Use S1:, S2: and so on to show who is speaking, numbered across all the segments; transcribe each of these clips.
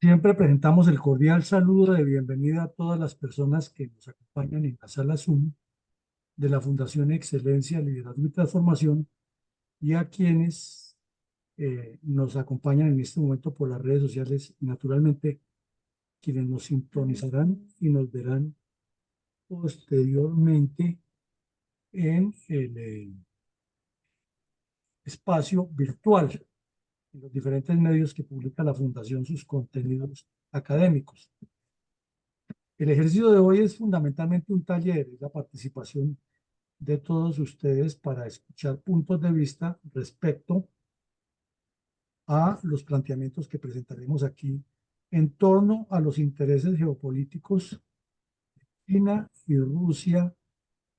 S1: Siempre presentamos el cordial saludo de bienvenida a todas las personas que nos acompañan en la sala Zoom de la Fundación Excelencia, Liderazgo y Transformación y a quienes nos acompañan en este momento por las redes sociales y naturalmente quienes nos sintonizarán y nos verán posteriormente en el espacio virtual, en los diferentes medios que publica la Fundación sus contenidos académicos. El ejercicio de hoy es fundamentalmente un taller, es la participación de todos ustedes para escuchar puntos de vista respecto a los planteamientos que presentaremos aquí en torno a los intereses geopolíticos de China y Rusia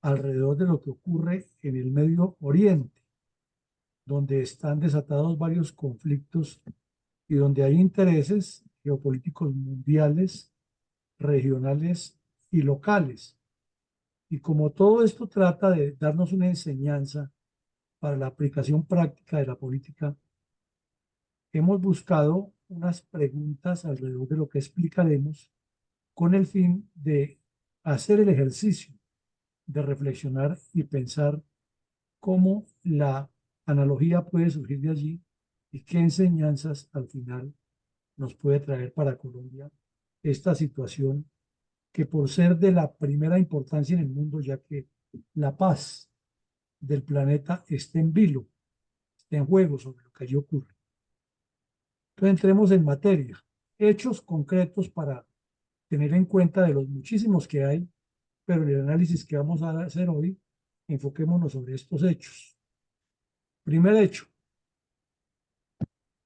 S1: alrededor de lo que ocurre en el Medio Oriente, donde están desatados varios conflictos y donde hay intereses geopolíticos mundiales, regionales y locales. Y como todo esto trata de darnos una enseñanza para la aplicación práctica de la política, hemos buscado unas preguntas alrededor de lo que explicaremos con el fin de hacer el ejercicio de reflexionar y pensar cómo la analogía puede surgir de allí y qué enseñanzas al final nos puede traer para Colombia esta situación que por ser de la primera importancia en el mundo, ya que la paz del planeta está en vilo, está en juego sobre lo que allí ocurre. Entonces entremos en materia. Hechos concretos para tener en cuenta de los muchísimos que hay, pero en el análisis que vamos a hacer hoy, enfoquémonos sobre estos hechos. Primer hecho,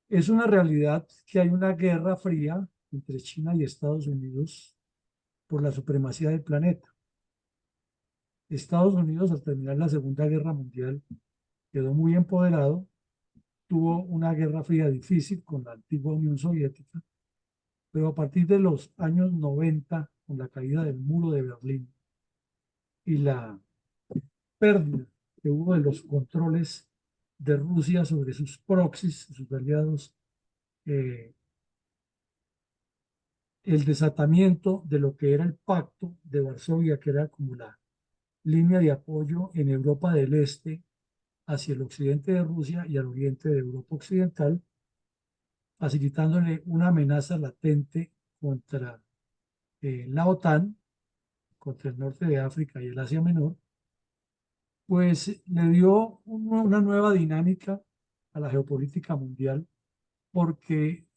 S1: es una realidad que hay una guerra fría entre China y Estados Unidos por la supremacía del planeta. Estados Unidos, al terminar la Segunda Guerra Mundial, quedó muy empoderado, tuvo una guerra fría difícil con la antigua Unión Soviética, pero a partir de los años 90, con la caída del muro de Berlín y la pérdida que hubo de los controles de Rusia sobre sus proxies, sus aliados, eh, el desatamiento de lo que era el pacto de Varsovia, que era como la línea de apoyo en Europa del Este hacia el occidente de Rusia y al oriente de Europa Occidental, facilitándole una amenaza latente contra la OTAN, contra el norte de África y el Asia Menor, pues le dio una nueva dinámica a la geopolítica mundial porque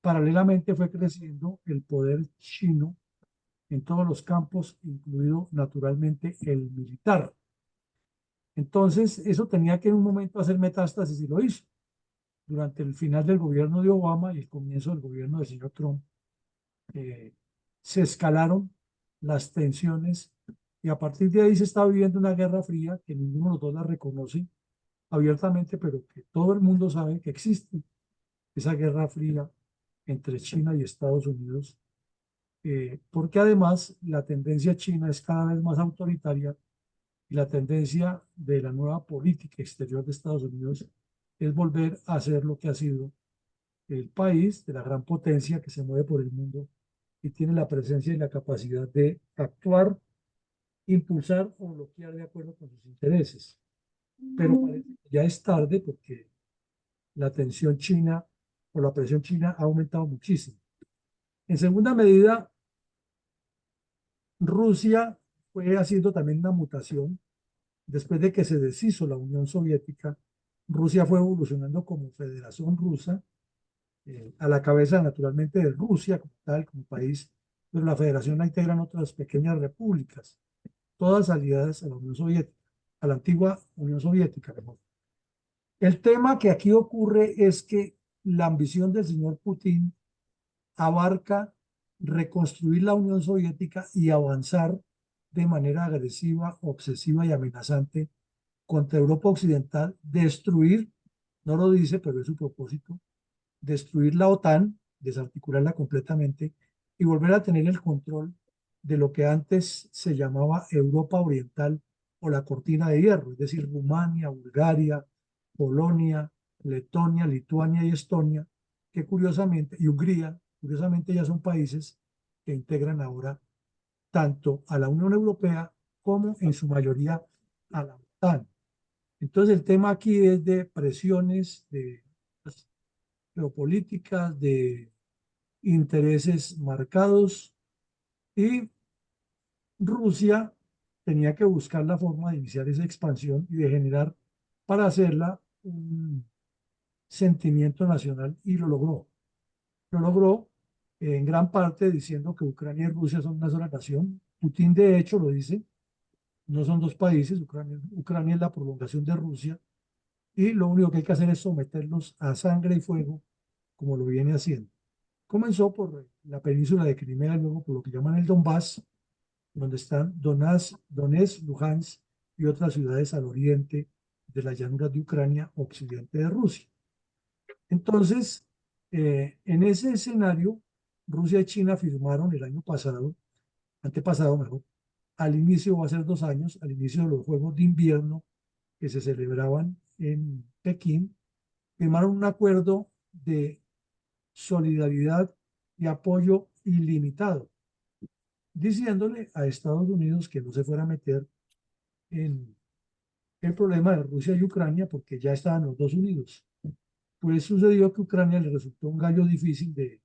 S1: paralelamente fue creciendo el poder chino en todos los campos, incluido naturalmente el militar. Entonces, eso tenía que en un momento hacer metástasis y lo hizo. Durante el final del gobierno de Obama y el comienzo del gobierno del señor Trump, eh, se escalaron las tensiones y a partir de ahí se está viviendo una guerra fría que ninguno de los dos la reconoce abiertamente, pero que todo el mundo sabe que existe esa guerra fría entre China y Estados Unidos, porque además la tendencia china es cada vez más autoritaria y la tendencia de la nueva política exterior de Estados Unidos es volver a ser lo que ha sido el país de la gran potencia que se mueve por el mundo y tiene la presencia y la capacidad de actuar, impulsar o bloquear de acuerdo con sus intereses. Pero parece que ya es tarde porque la tensión china o la presión china ha aumentado muchísimo. En segunda medida, Rusia fue haciendo también una mutación. Después de que se deshizo la Unión Soviética, Rusia fue evolucionando como Federación Rusa, a la cabeza naturalmente de Rusia como tal, como país, pero la federación la integran otras pequeñas repúblicas, todas aliadas a la Unión Soviética, a la antigua Unión Soviética. Mejor. El tema que aquí ocurre es que la ambición del señor Putin abarca reconstruir la Unión Soviética y avanzar de manera agresiva, obsesiva y amenazante contra Europa Occidental, destruir, no lo dice, pero es su propósito, destruir la OTAN, desarticularla completamente y volver a tener el control de lo que antes se llamaba Europa Oriental o la cortina de hierro, es decir, Rumania, Bulgaria, Polonia, Letonia, Lituania y Estonia, que curiosamente, y Hungría, curiosamente ya son países que integran ahora tanto a la Unión Europea como en su mayoría a la OTAN. Entonces el tema aquí es de presiones, de geopolíticas, de intereses marcados, y Rusia tenía que buscar la forma de iniciar esa expansión y de generar para hacerla un sentimiento nacional, y lo logró. Lo logró en gran parte diciendo que Ucrania y Rusia son una sola nación. Putin de hecho lo dice, no son dos países, Ucrania es la prolongación de Rusia y lo único que hay que hacer es someterlos a sangre y fuego como lo viene haciendo. Comenzó por la península de Crimea, luego por lo que llaman el Donbass, donde están Donetsk, Luhansk y otras ciudades al oriente de las llanuras de Ucrania, occidente de Rusia. Entonces, en ese escenario, Rusia y China firmaron el año pasado, antepasado mejor, al inicio, va a ser 2 años, al inicio de los Juegos de Invierno que se celebraban en Pekín, firmaron un acuerdo de solidaridad y apoyo ilimitado, diciéndole a Estados Unidos que no se fuera a meter en el problema de Rusia y Ucrania porque ya estaban los dos unidos. Pues sucedió que Ucrania le resultó un gallo difícil de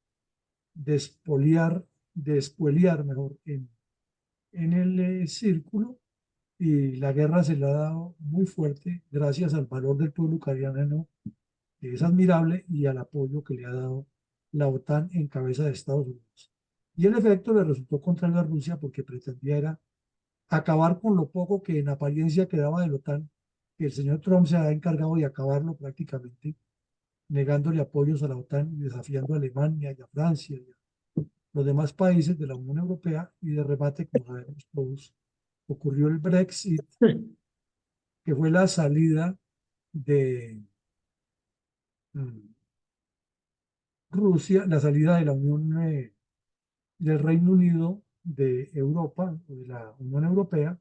S1: espoliar, de espuelear mejor en el círculo, y la guerra se le ha dado muy fuerte gracias al valor del pueblo ucraniano, que es admirable, y al apoyo que le ha dado la OTAN en cabeza de Estados Unidos. Y el efecto le resultó contrario a Rusia porque pretendía era acabar con lo poco que en apariencia quedaba de la OTAN, que el señor Trump se ha encargado de acabarlo prácticamente, negándole apoyos a la OTAN y desafiando a Alemania y a Francia y a los demás países de la Unión Europea, y de remate, como sabemos todos, ocurrió el Brexit, que fue la salida de Rusia, la salida de la Unión, del Reino Unido de Europa, de la Unión Europea,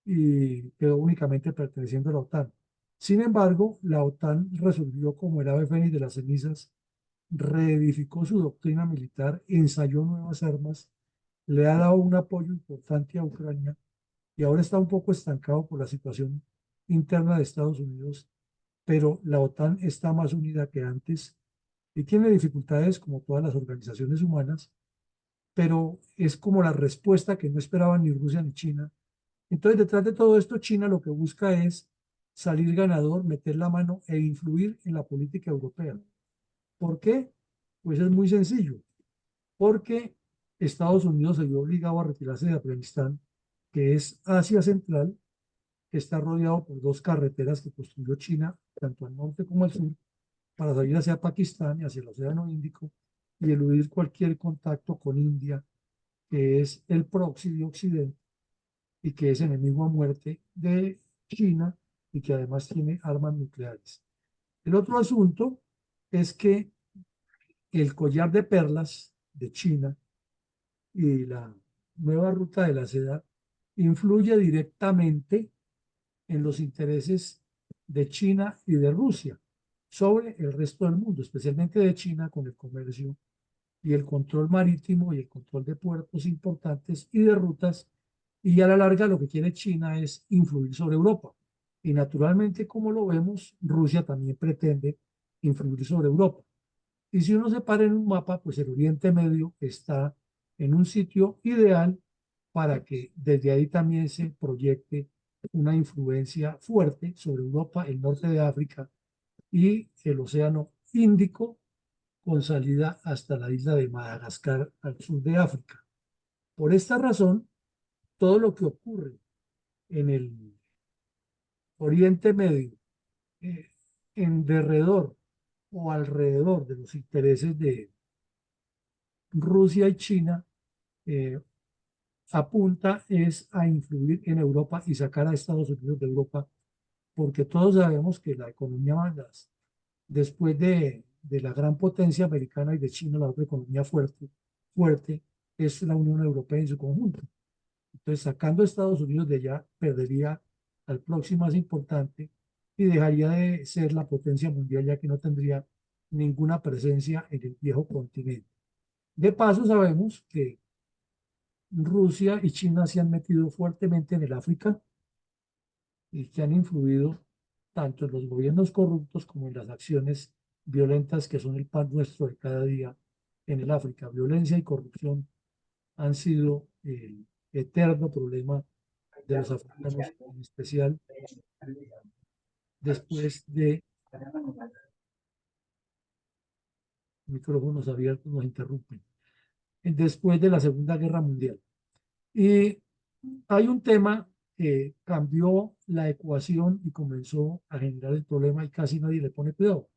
S1: y quedó únicamente perteneciendo a la OTAN. Sin embargo, la OTAN resolvió, como el ave fénix de las cenizas, reedificó su doctrina militar, ensayó nuevas armas, le ha dado un apoyo importante a Ucrania, y ahora está un poco estancado por la situación interna de Estados Unidos, pero la OTAN está más unida que antes y tiene dificultades como todas las organizaciones humanas, pero es como la respuesta que no esperaban ni Rusia ni China. Entonces, detrás de todo esto, China lo que busca es salir ganador, meter la mano e influir en la política europea. ¿Por qué? Pues es muy sencillo. Porque Estados Unidos se vio obligado a retirarse de Afganistán, que es Asia Central, que está rodeado por dos carreteras que construyó China, tanto al norte como al sur, para salir hacia Pakistán y hacia el Océano Índico y eludir cualquier contacto con India, que es el proxy de Occidente y que es enemigo a muerte de China y que además tiene armas nucleares. El otro asunto es que el collar de perlas de China y la nueva ruta de la seda influye directamente en los intereses de China y de Rusia sobre el resto del mundo, especialmente de China con el comercio y el control marítimo y el control de puertos importantes y de rutas. Y a la larga lo que quiere China es influir sobre Europa. Y naturalmente, como lo vemos, Rusia también pretende influir sobre Europa. Y si uno se para en un mapa, pues el Oriente Medio está en un sitio ideal para que desde ahí también se proyecte una influencia fuerte sobre Europa, el norte de África y el Océano Índico, con salida hasta la isla de Madagascar al sur de África. Por esta razón, todo lo que ocurre en el Oriente Medio, eh, en derredor o alrededor de los intereses de Rusia y China, eh, apunta es a influir en Europa y sacar a Estados Unidos de Europa, porque todos sabemos que la economía, después de la gran potencia americana y de China, la otra economía fuerte es la Unión Europea en su conjunto. Entonces, sacando a Estados Unidos de allá, perdería al próximo más importante y dejaría de ser la potencia mundial, ya que no tendría ninguna presencia en el viejo continente. De paso, sabemos que Rusia y China se han metido fuertemente en el África y que han influido tanto en los gobiernos corruptos como en las acciones violentas que son el pan nuestro de cada día en el África. Violencia y corrupción han sido el eterno problema de los africanos, en especial después de micrófonos abiertos nos interrumpen, después de la Segunda Guerra Mundial. Y hay un tema que cambió la ecuación y comenzó a generar el problema y casi nadie le pone cuidado.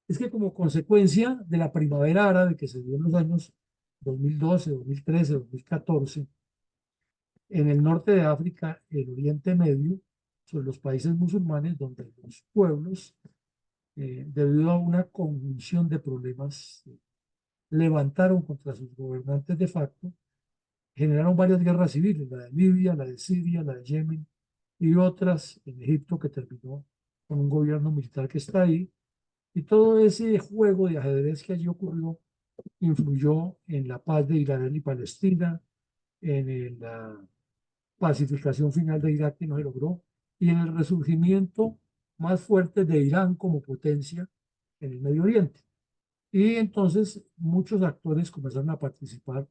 S1: Es que como consecuencia de la primavera árabe que se dio en los años 2012, 2013, 2014, en el norte de África, el Oriente Medio, son los países musulmanes donde los pueblos, debido a una conjunción de problemas, levantaron contra sus gobernantes de facto, generaron varias guerras civiles, la de Libia, la de Siria, la de Yemen y otras en Egipto que terminó con un gobierno militar que está ahí. Y todo ese juego de ajedrez que allí ocurrió influyó en la paz de Israel y Palestina, en la pacificación final de Irak que no se logró y en el resurgimiento más fuerte de Irán como potencia en el Medio Oriente. Y entonces muchos actores comenzaron a participar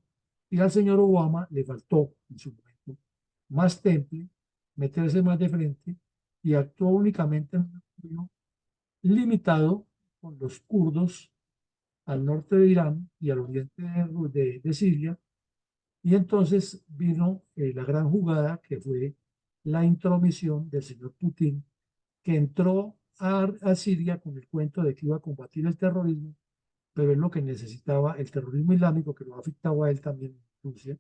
S1: y al señor Obama le faltó en su momento más temple, meterse más de frente y actuó únicamente en un apoyo limitado con los kurdos al norte de Irán y al oriente de Siria. Y entonces vino la gran jugada que fue la intromisión del señor Putin, que entró a Siria con el cuento de que iba a combatir el terrorismo, pero es lo que necesitaba el terrorismo islámico, que lo afectaba a él también en Rusia,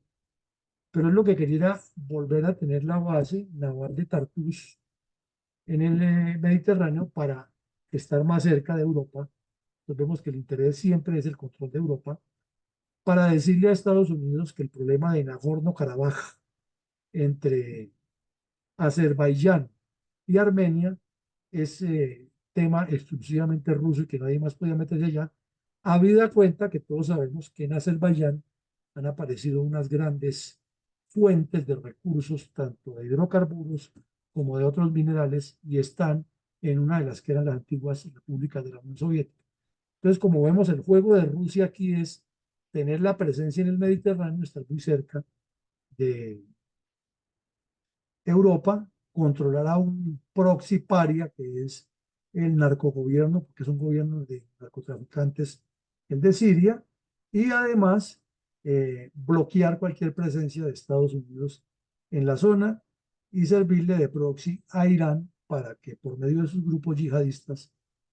S1: pero es lo que quería era volver a tener la base naval de Tartus en el Mediterráneo para estar más cerca de Europa. Entonces vemos que el interés siempre es el control de Europa, para decirle a Estados Unidos que el problema de Nagorno-Karabaj entre Azerbaiyán y Armenia es tema exclusivamente ruso y que nadie más podía meterse allá, habida cuenta que todos sabemos que en Azerbaiyán han aparecido unas grandes fuentes de recursos, tanto de hidrocarburos como de otros minerales, y están en una de las que eran las antiguas repúblicas de la Unión Soviética. Entonces, como vemos, el juego de Rusia aquí es tener la presencia en el Mediterráneo, estar muy cerca de Europa, controlar a un proxy paria, que es el narcogobierno, porque es un gobierno de narcotraficantes, el de Siria, y además bloquear cualquier presencia de Estados Unidos en la zona y servirle de proxy a Irán para que por medio de sus grupos yihadistas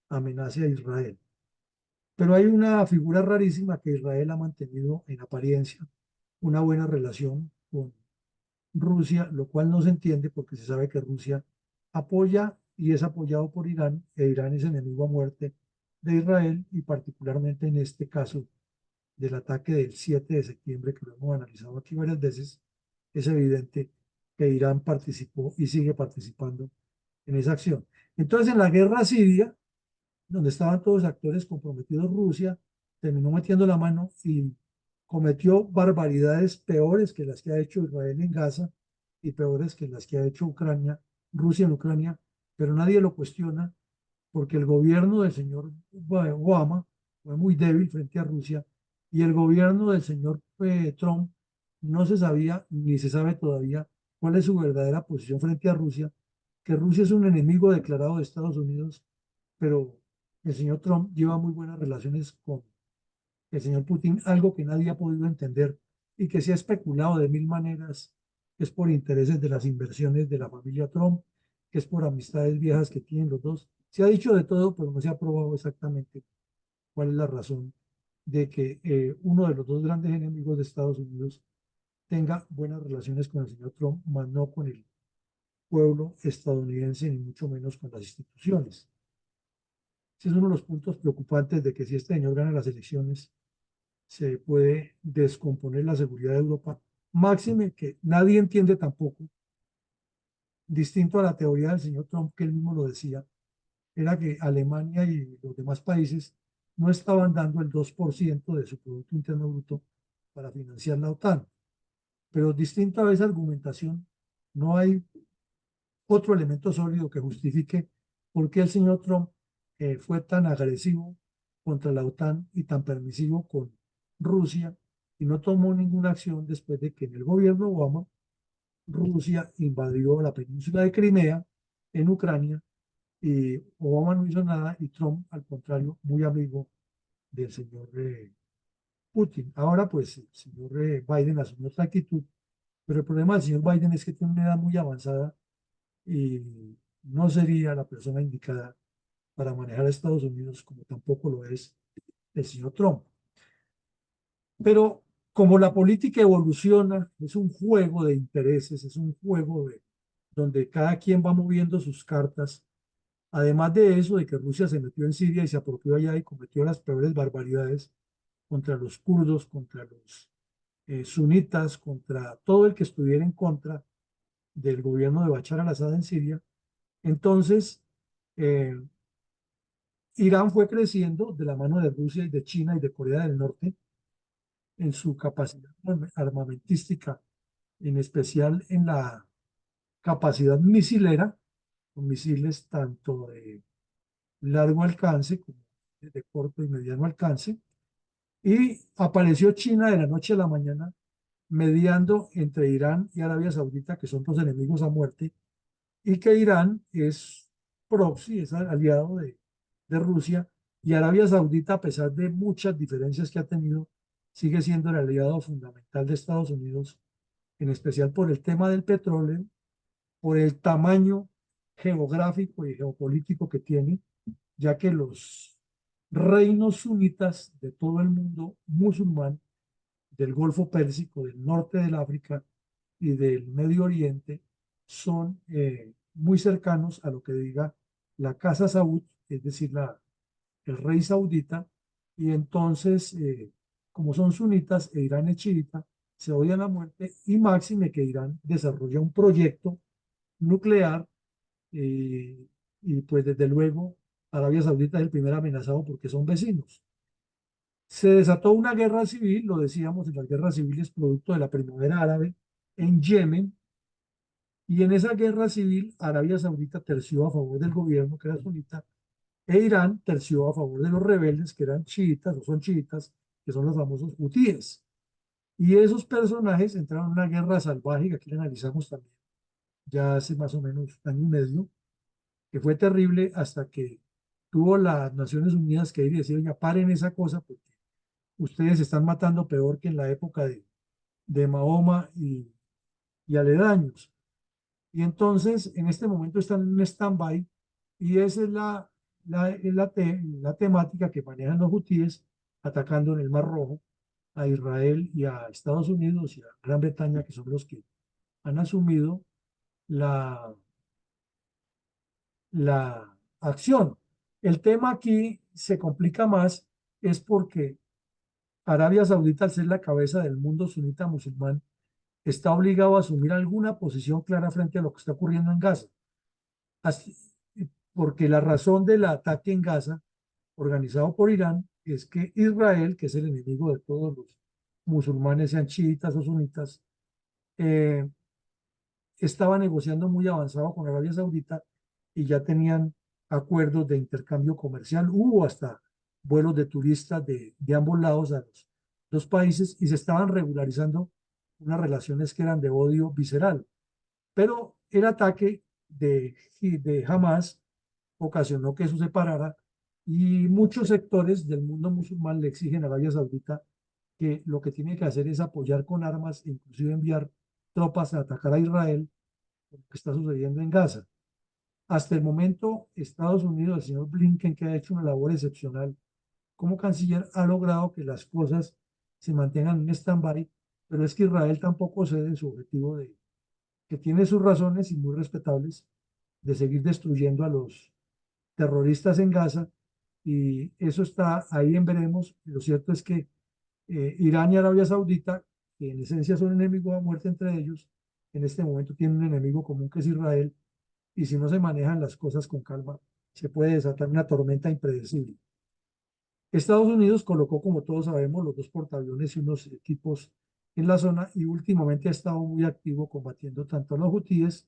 S1: amenace a Israel. Pero hay una figura rarísima que Israel ha mantenido en apariencia, una buena relación con Rusia, lo cual no se entiende porque se sabe que Rusia apoya y es apoyado por Irán, e Irán es enemigo a muerte de Israel, y particularmente en este caso del ataque del 7 de septiembre, que lo hemos analizado aquí varias veces, es evidente que Irán participó y sigue participando en esa acción. Entonces, en la guerra siria, donde estaban todos actores comprometidos, Rusia terminó metiendo la mano y cometió barbaridades peores que las que ha hecho Israel en Gaza y peores que las que ha hecho Ucrania, Rusia en Ucrania, pero nadie lo cuestiona porque el gobierno del señor Obama fue muy débil frente a Rusia y el gobierno del señor Trump no se sabía ni se sabe todavía cuál es su verdadera posición frente a Rusia, que Rusia es un enemigo declarado de Estados Unidos, pero el señor Trump lleva muy buenas relaciones con el señor Putin, algo que nadie ha podido entender y que se ha especulado de mil maneras, que es por intereses de las inversiones de la familia Trump, que es por amistades viejas que tienen los dos. Se ha dicho de todo, pero no se ha probado exactamente cuál es la razón de que uno de los dos grandes enemigos de Estados Unidos tenga buenas relaciones con el señor Trump, más no con el pueblo estadounidense, ni mucho menos con las instituciones. Ese es uno de los puntos preocupantes de que si este señor gana las elecciones, se puede descomponer la seguridad de Europa. Máxime que nadie entiende tampoco, distinto a la teoría del señor Trump, que él mismo lo decía, era que Alemania y los demás países no estaban dando el 2% de su Producto Interno Bruto para financiar la OTAN. Pero distinta a esa argumentación, no hay otro elemento sólido que justifique por qué el señor Trump fue tan agresivo contra la OTAN y tan permisivo con Rusia y no tomó ninguna acción después de que en el gobierno Obama Rusia invadió la península de Crimea en Ucrania y Obama no hizo nada y Trump, al contrario, muy amigo del señor Putin. Ahora, pues, el señor Biden asumió otra actitud, pero el problema del señor Biden es que tiene una edad muy avanzada y no sería la persona indicada para manejar a Estados Unidos, como tampoco lo es el señor Trump. Pero como la política evoluciona, es un juego de intereses, es un juego donde cada quien va moviendo sus cartas. Además de eso, de que Rusia se metió en Siria y se apropió allá y cometió las peores barbaridades contra los kurdos, contra los sunitas, contra todo el que estuviera en contra del gobierno de Bashar al-Assad en Siria. Entonces, eh, Irán fue creciendo de la mano de Rusia y de China y de Corea del Norte en su capacidad armamentística, en especial en la capacidad misilera, con misiles tanto de largo alcance como de corto y mediano alcance. Y apareció China de la noche a la mañana mediando entre Irán y Arabia Saudita, que son dos enemigos a muerte, y que Irán es proxy, es aliado de Rusia, y Arabia Saudita, a pesar de muchas diferencias que ha tenido, sigue siendo el aliado fundamental de Estados Unidos, en especial por el tema del petróleo, por el tamaño geográfico y geopolítico que tiene, ya que los reinos sunitas de todo el mundo musulmán, del Golfo Pérsico, del norte del África y del Medio Oriente, son muy cercanos a lo que diga la Casa Saud, es decir, el rey saudita, y entonces, como son sunitas e Irán es chiita, se odian a muerte y máxime que Irán desarrolla un proyecto nuclear y pues desde luego Arabia Saudita es el primer amenazado porque son vecinos. Se desató una guerra civil, lo decíamos, en las guerras civiles producto de la primavera árabe en Yemen, y en esa guerra civil Arabia Saudita terció a favor del gobierno que era sunita e Irán terció a favor de los rebeldes que eran chiitas o son chiitas, que son los famosos hutíes. Y esos personajes entraron en una guerra salvaje que aquí la analizamos también ya hace más o menos año y medio, que fue terrible hasta que tuvo las Naciones Unidas que ir y decir, ya paren esa cosa porque ustedes se están matando peor que en la época de Mahoma y aledaños. Y entonces, en este momento están en un stand-by y esa es la temática que manejan los hutíes atacando en el Mar Rojo a Israel y a Estados Unidos y a Gran Bretaña, que son los que han asumido la, la acción. El tema aquí se complica más, es porque Arabia Saudita, al ser la cabeza del mundo sunita musulmán, está obligado a asumir alguna posición clara frente a lo que está ocurriendo en Gaza. Así, porque la razón del ataque en Gaza, organizado por Irán, es que Israel, que es el enemigo de todos los musulmanes, sean chiitas o sunitas, eh, estaba negociando muy avanzado con Arabia Saudita y ya tenían acuerdos de intercambio comercial. Hubo hasta vuelos de turistas de ambos lados a los dos países y se estaban regularizando unas relaciones que eran de odio visceral. Pero el ataque de Hamas ocasionó que eso se parara y muchos sectores del mundo musulmán le exigen a Arabia Saudita que lo que tiene que hacer es apoyar con armas, inclusive enviar tropas a atacar a Israel, lo que está sucediendo en Gaza. Hasta el momento, Estados Unidos, el señor Blinken, que ha hecho una labor excepcional como canciller, ha logrado que las cosas se mantengan en stand-by, pero es que Israel tampoco cede en su objetivo que tiene sus razones y muy respetables de seguir destruyendo a los terroristas en Gaza y eso está ahí en veremos. Lo cierto es que Irán y Arabia Saudita, que en esencia son enemigos a muerte entre ellos, en este momento tienen un enemigo común que es Israel y si no se manejan las cosas con calma, se puede desatar una tormenta impredecible. Estados Unidos colocó, como todos sabemos, los dos portaaviones y unos equipos en la zona y últimamente ha estado muy activo combatiendo tanto a los hutíes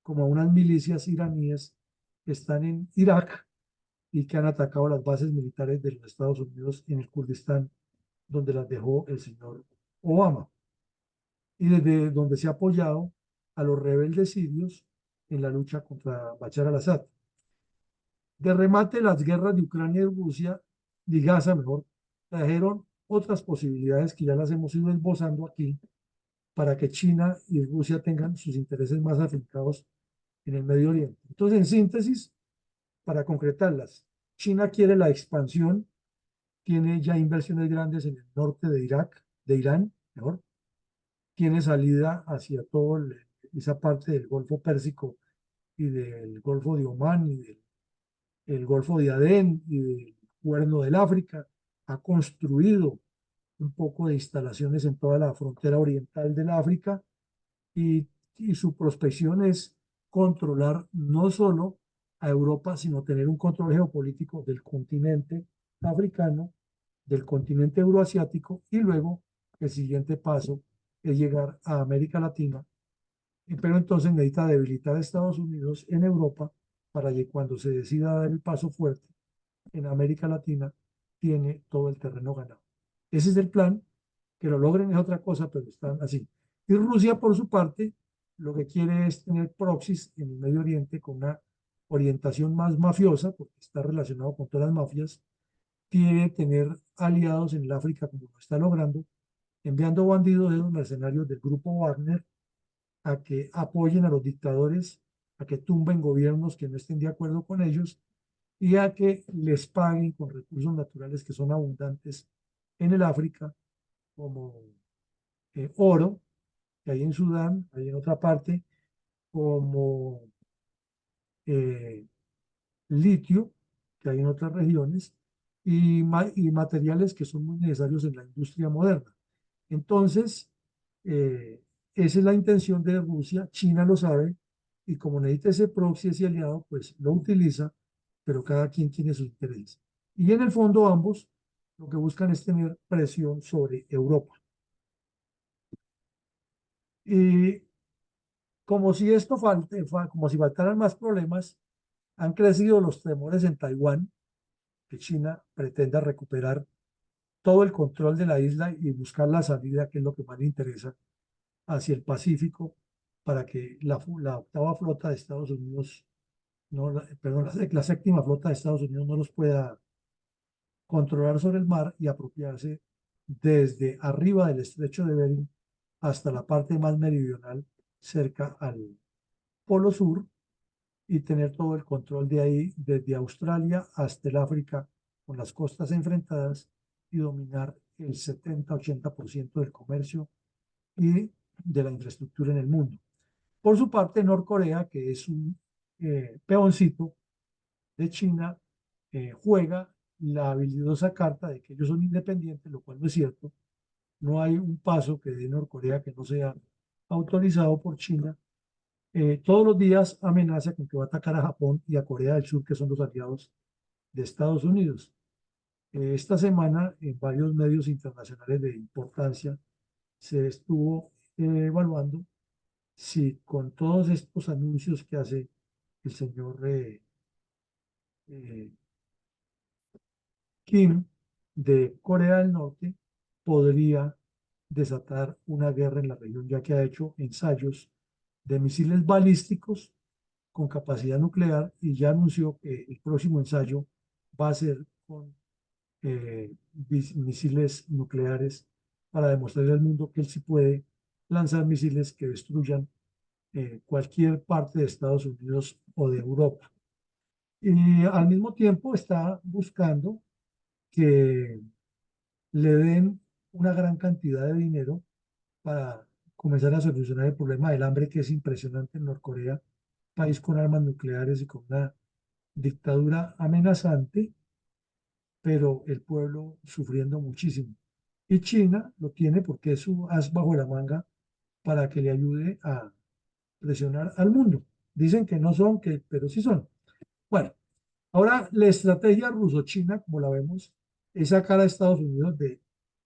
S1: como a unas milicias iraníes que están en Irak y que han atacado las bases militares de los Estados Unidos en el Kurdistán, donde las dejó el señor Obama, y desde donde se ha apoyado a los rebeldes sirios en la lucha contra Bashar al-Assad. De remate, las guerras de Ucrania y Rusia, y Gaza mejor, trajeron otras posibilidades que ya las hemos ido esbozando aquí para que China y Rusia tengan sus intereses más afincados en el Medio Oriente. Entonces, en síntesis, para concretarlas, China quiere la expansión, tiene ya inversiones grandes en el norte de Irak, de Irán, mejor, tiene salida hacia toda esa parte del Golfo Pérsico y del Golfo de Omán y del Golfo de Adén y del Cuerno del África, ha construido un poco de instalaciones en toda la frontera oriental del África y su prospección es controlar no solo a Europa, sino tener un control geopolítico del continente africano, del continente euroasiático y luego el siguiente paso es llegar a América Latina, pero entonces necesita debilitar a Estados Unidos en Europa para que cuando se decida dar el paso fuerte en América Latina, tiene todo el terreno ganado. Ese es el plan, que lo logren es otra cosa, pero están así. Y Rusia, por su parte, lo que quiere es tener proxies en el Medio Oriente con una orientación más mafiosa, porque está relacionado con todas las mafias, quiere tener aliados en el África, como lo está logrando, enviando bandidos de los mercenarios del grupo Wagner a que apoyen a los dictadores, a que tumben gobiernos que no estén de acuerdo con ellos y a que les paguen con recursos naturales que son abundantes en el África, como oro, que hay en Sudán, hay en otra parte, como eh, litio, que hay en otras regiones, y materiales que son muy necesarios en la industria moderna. Entonces, eh, esa es la intención de Rusia, China lo sabe, y como necesita ese proxy, ese aliado, pues lo utiliza, pero cada quien tiene sus intereses. Y en el fondo ambos lo que buscan es tener presión sobre Europa. Y como si esto falte, como si faltaran más problemas, han crecido los temores en Taiwán, que China pretenda recuperar todo el control de la isla y buscar la salida, que es lo que más le interesa, hacia el Pacífico, para que la octava flota de Estados Unidos, no, perdón, la séptima flota de Estados Unidos no los pueda controlar sobre el mar y apropiarse desde arriba del estrecho de Bering hasta la parte más meridional, cerca al Polo Sur, y tener todo el control de ahí, desde Australia hasta el África, con las costas enfrentadas, y dominar el 70-80% del comercio y de la infraestructura en el mundo. Por su parte, Norcorea, que es un peoncito de China, juega la habilidosa carta de que ellos son independientes, lo cual no es cierto. No hay un paso que dé Norcorea que no sea autorizado por China. Todos los días amenaza con que va a atacar a Japón y a Corea del Sur, que son los aliados de Estados Unidos. Esta semana, en varios medios internacionales de importancia, se estuvo evaluando si con todos estos anuncios que hace el señor eh, Kim de Corea del Norte podría desatar una guerra en la región, ya que ha hecho ensayos de misiles balísticos con capacidad nuclear y ya anunció que el próximo ensayo va a ser con misiles nucleares para demostrarle al mundo que él sí puede lanzar misiles que destruyan cualquier parte de Estados Unidos o de Europa. Y al mismo tiempo está buscando que le den una gran cantidad de dinero para comenzar a solucionar el problema del hambre, que es impresionante en Norcorea, país con armas nucleares y con una dictadura amenazante, pero el pueblo sufriendo muchísimo. Y China lo tiene porque es su as bajo la manga para que le ayude a presionar al mundo. Dicen que no son, pero sí son. Bueno, ahora la estrategia ruso-china, como la vemos, es sacar a Estados Unidos de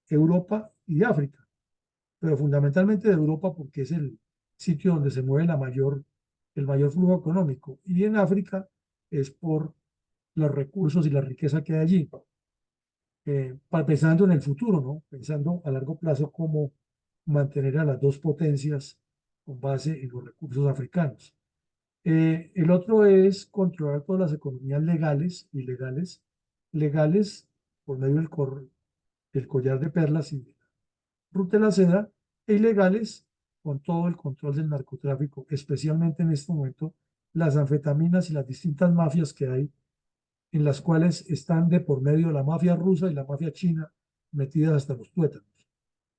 S1: Europa y de África, pero fundamentalmente de Europa porque es el sitio donde se mueve el mayor flujo económico. Y en África es por los recursos y la riqueza que hay allí. Pensando en el futuro, ¿no? Pensando a largo plazo cómo mantener a las dos potencias con base en los recursos africanos. El otro es controlar todas las economías legales y legales por medio del collar de perlas y de la ruta de la seda, e ilegales con todo el control del narcotráfico, especialmente en este momento las anfetaminas y las distintas mafias que hay, en las cuales están de por medio la mafia rusa y la mafia china metidas hasta los tuétanos,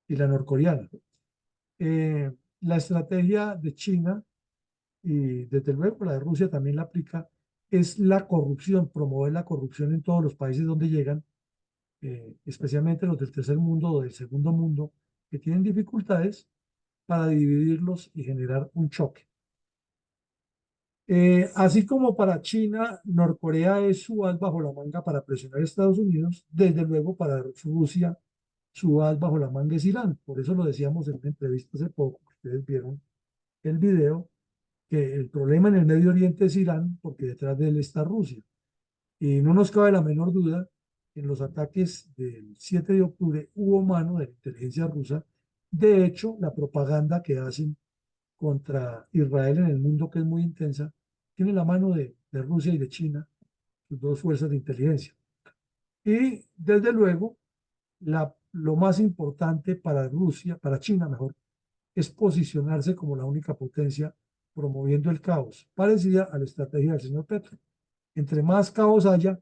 S1: y la norcoreana. La estrategia de China, y desde luego la de Rusia también la aplica, es la corrupción, promover la corrupción en todos los países donde llegan, especialmente los del tercer mundo o del segundo mundo, que tienen dificultades, para dividirlos y generar un choque. Así como para China, Norcorea es su as bajo la manga para presionar a Estados Unidos, desde luego para Rusia, su as bajo la manga es Irán. Por eso lo decíamos en una entrevista hace poco, ustedes vieron el video, que el problema en el Medio Oriente es Irán, porque detrás de él está Rusia. Y no nos cabe la menor duda, en los ataques del 7 de octubre hubo mano de la inteligencia rusa. De hecho, la propaganda que hacen contra Israel en el mundo, que es muy intensa, tiene la mano de Rusia y de China, sus dos fuerzas de inteligencia. Y desde luego, lo más importante para Rusia, para China mejor, es posicionarse como la única potencia promoviendo el caos, parecida a la estrategia del señor Petro. Entre más caos haya,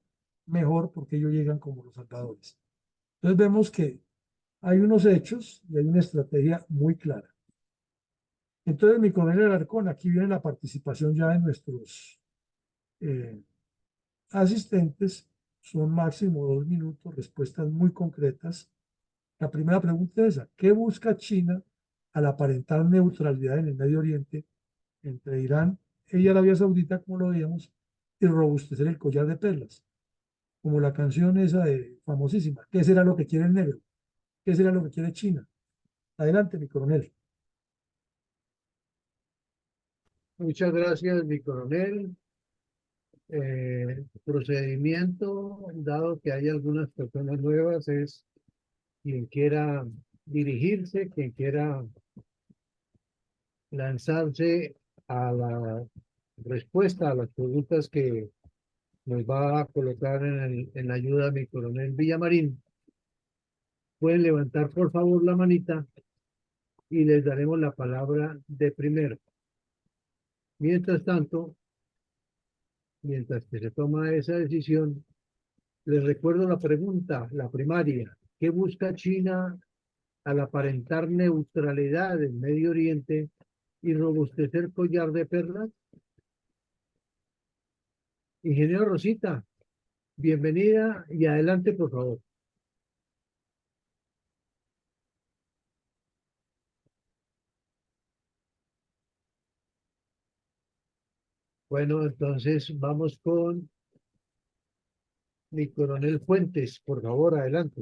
S1: mejor, porque ellos llegan como los salvadores. Entonces vemos que hay unos hechos y hay una estrategia muy clara. Entonces, mi coronel Alarcón, aquí viene la participación ya de nuestros eh, asistentes. Son máximo 2 minutos, respuestas muy concretas. La primera pregunta es esa: ¿qué busca China al aparentar neutralidad en el Medio Oriente entre Irán y Arabia Saudita, como lo veíamos, y robustecer el collar de perlas? Como la canción esa famosísima: ¿qué será lo que quiere el negro? ¿Qué será lo que quiere China? Adelante, mi coronel.
S2: Muchas gracias, mi coronel. Procedimiento, dado que hay algunas personas nuevas, es quien quiera dirigirse, quien quiera lanzarse a la respuesta a las preguntas que nos va a colocar en la ayuda mi coronel Villamarín. Pueden levantar por favor la manita y les daremos la palabra de primero. Mientras tanto, mientras que se toma esa decisión, les recuerdo la pregunta, la primaria: ¿qué busca China al aparentar neutralidad en Medio Oriente y robustecer collar de perlas? Ingeniero Rosita, bienvenida y adelante, por favor. Bueno, entonces vamos con mi coronel Fuentes, por favor, adelante.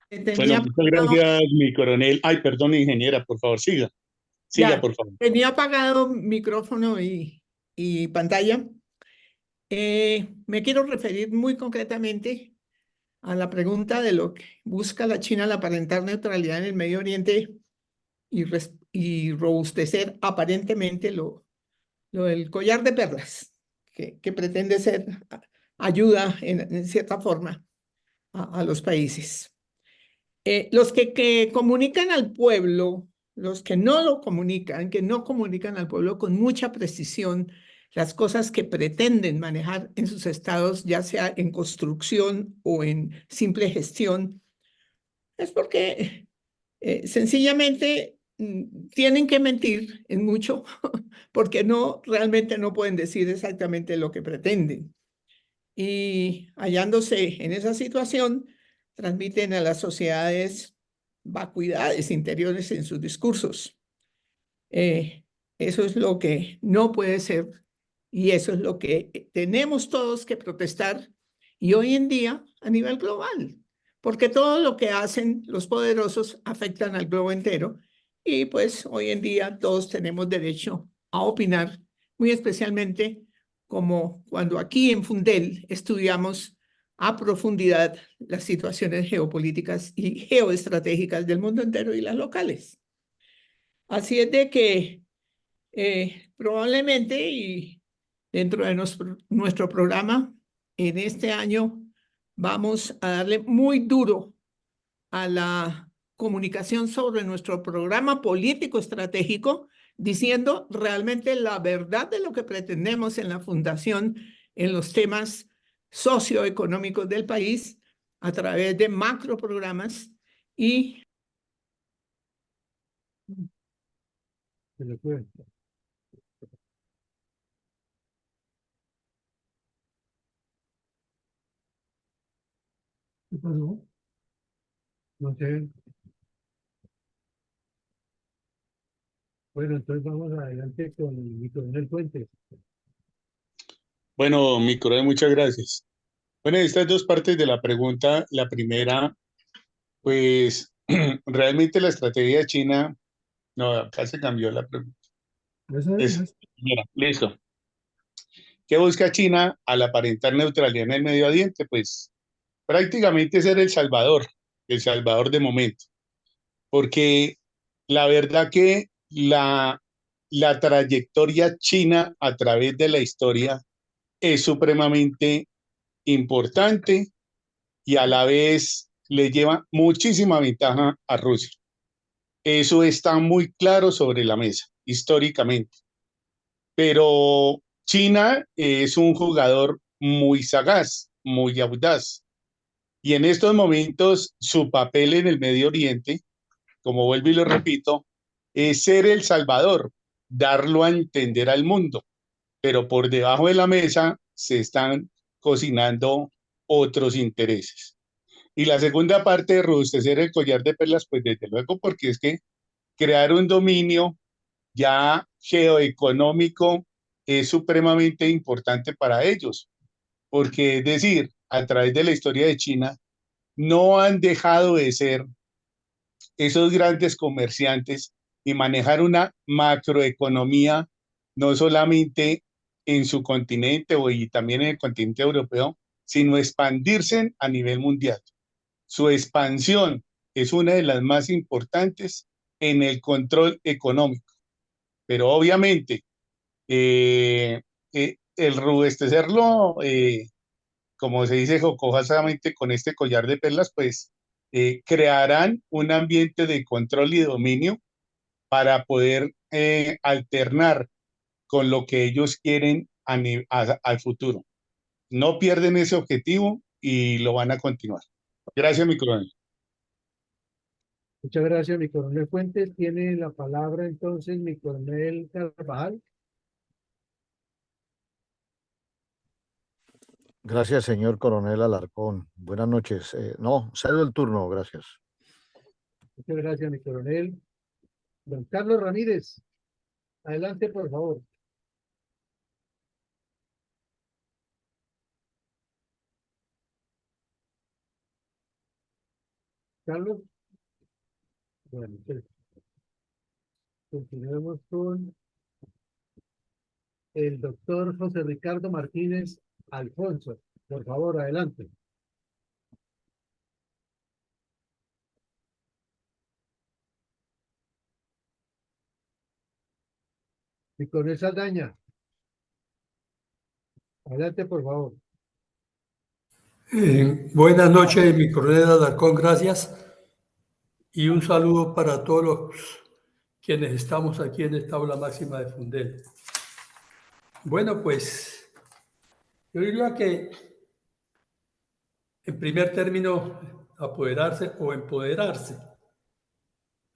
S3: Bueno,
S4: Tenía
S3: muchas
S4: apagado,
S3: gracias, mi coronel. Ay, perdón, ingeniera, por favor, siga. Siga,
S4: ya,
S3: por favor.
S4: tenía apagado micrófono y pantalla. Me quiero referir muy concretamente a la pregunta de lo que busca la China al aparentar neutralidad en el Medio Oriente y robustecer aparentemente lo del collar de perlas, que pretende ser ayuda en cierta forma a los países. Los que comunican al pueblo, los que no lo comunican, que no comunican al pueblo con mucha precisión las cosas que pretenden manejar en sus estados, ya sea en construcción o en simple gestión, es porque sencillamente tienen que mentir en mucho, porque realmente no pueden decir exactamente lo que pretenden. Y hallándose en esa situación, transmiten a las sociedades vacuidades interiores en sus discursos. Eso es lo que no puede ser y eso es lo que tenemos todos que protestar y hoy en día a nivel global, porque todo lo que hacen los poderosos afectan al globo entero y pues hoy en día todos tenemos derecho a opinar, muy especialmente como cuando aquí en Fundel estudiamos a profundidad las situaciones geopolíticas y geoestratégicas del mundo entero y las locales. Así es de que probablemente y dentro de nuestro programa en este año vamos a darle muy duro a la comunicación sobre nuestro programa político estratégico, diciendo realmente la verdad de lo que pretendemos en la fundación en los temas socioeconómicos del país a través de macroprogramas y
S2: Se le fue.
S1: ¿Qué pasó?
S2: No sé. Bueno, entonces vamos adelante con mi coronel Fuentes.
S3: Bueno, mi coronel, muchas gracias. Bueno, estas dos partes de la pregunta, la primera, pues realmente la estrategia de China, no, acá se cambió la pregunta.
S1: Esa es,
S3: Es, mira, listo. ¿Qué busca China al aparentar neutralidad en el Medio Oriente? Pues prácticamente ser el Salvador de momento, porque la verdad que la trayectoria china a través de la historia es supremamente importante y a la vez le lleva muchísima ventaja a Rusia. Eso está muy claro sobre la mesa, históricamente. Pero China es un jugador muy sagaz, muy audaz. Y en estos momentos su papel en el Medio Oriente, como vuelvo y lo repito, es ser el salvador, darlo a entender al mundo. Pero por debajo de la mesa se están cocinando otros intereses. Y la segunda parte de robustecer el collar de perlas, pues desde luego, porque es que crear un dominio ya geoeconómico es supremamente importante para ellos, porque es decir, a través de la historia de China, no han dejado de ser esos grandes comerciantes y manejar una macroeconomía, no solamente en su continente y también en el continente europeo, sino expandirse a nivel mundial. Su expansión es una de las más importantes en el control económico, pero obviamente el robustecerlo, como se dice jocosamente con este collar de perlas, pues crearán un ambiente de control y dominio para poder alternar con lo que ellos quieren al futuro. No pierden ese objetivo y lo van a continuar. Gracias, mi coronel.
S2: Muchas gracias, mi coronel Fuentes. Tiene la palabra entonces mi coronel Carvajal.
S5: Gracias, señor coronel Alarcón. Buenas noches. No, cedo el turno, gracias.
S2: Muchas gracias, mi coronel. Don Carlos Ramírez, adelante, por favor. Carlos. Bueno, pues, continuemos con el doctor José Ricardo Martínez Alfonso. Por favor, adelante. Y con esa daña. Adelante, por favor.
S6: Buenas noches, mi coronel Alarcón, gracias. Y un saludo para todos los quienes estamos aquí en esta aula máxima de Fundel. Bueno, pues yo diría que en primer término apoderarse o empoderarse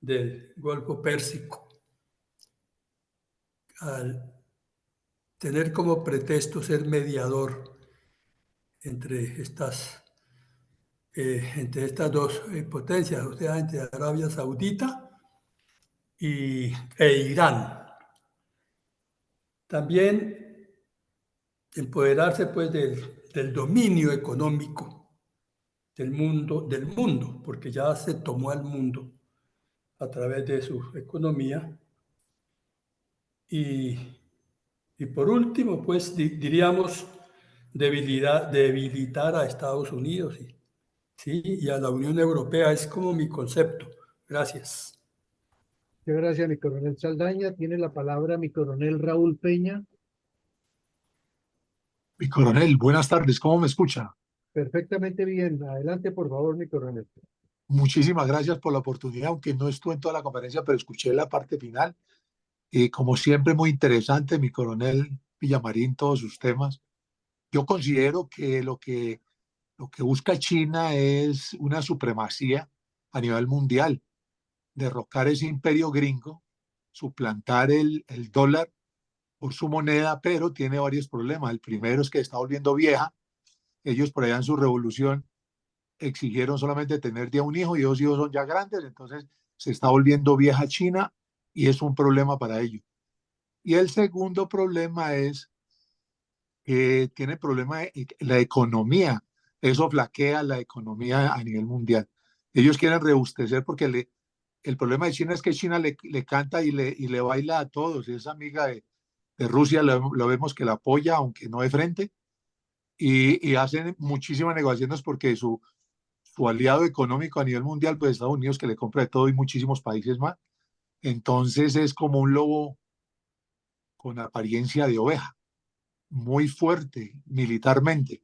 S6: del Golfo Pérsico al tener como pretexto ser mediador entre estas dos potencias, o sea, entre Arabia Saudita e Irán. También empoderarse pues del del dominio económico del mundo, porque ya se tomó al mundo a través de su economía. Y por último, pues diríamos debilitar a Estados Unidos ¿sí? Y a la Unión Europea. Es como mi concepto. Gracias.
S2: Muchas gracias, mi coronel Saldaña. Tiene la palabra mi coronel Raúl Peña.
S7: Mi coronel, buenas tardes, ¿cómo me escucha?
S2: Perfectamente bien. Adelante, por favor, mi coronel.
S7: Muchísimas gracias por la oportunidad, aunque no estuve en toda la conferencia, pero escuché la parte final. Como siempre, muy interesante, mi coronel Villamarín, todos sus temas. Yo considero que lo que busca China es una supremacía a nivel mundial, derrocar ese imperio gringo, suplantar el dólar por su moneda, pero tiene varios problemas. El primero es que está volviendo vieja. Ellos por allá en su revolución exigieron solamente tener ya un hijo y 2 hijos son ya grandes, entonces se está volviendo vieja China y es un problema para ellos. Y el segundo problema es que tiene problema la economía, eso flaquea la economía a nivel mundial. Ellos quieren rebustecer porque el problema de China es que China le canta y le baila a todos, es amiga de Rusia, lo vemos que la apoya, aunque no de frente, y hacen muchísimas negociaciones porque su aliado económico a nivel mundial, pues Estados Unidos, que le compra de todo y muchísimos países más. Entonces es como un lobo con apariencia de oveja, muy fuerte militarmente.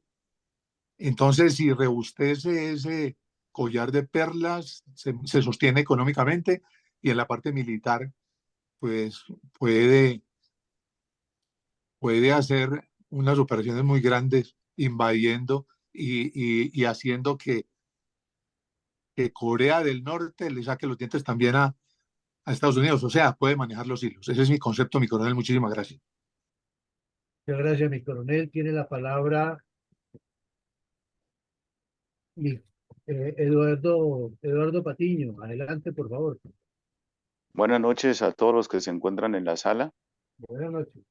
S7: Entonces, si rebustece ese collar de perlas, se sostiene económicamente y en la parte militar, pues puede hacer unas operaciones muy grandes, invadiendo y haciendo que Corea del Norte le saque los dientes también a Estados Unidos, o sea, puede manejar los hilos. Ese es mi concepto, mi coronel. Muchísimas gracias.
S2: Muchas gracias, mi coronel. Tiene la palabra mi, Eduardo Patiño. Adelante, por favor.
S8: Buenas noches a todos los que se encuentran en la sala.
S2: Buenas noches.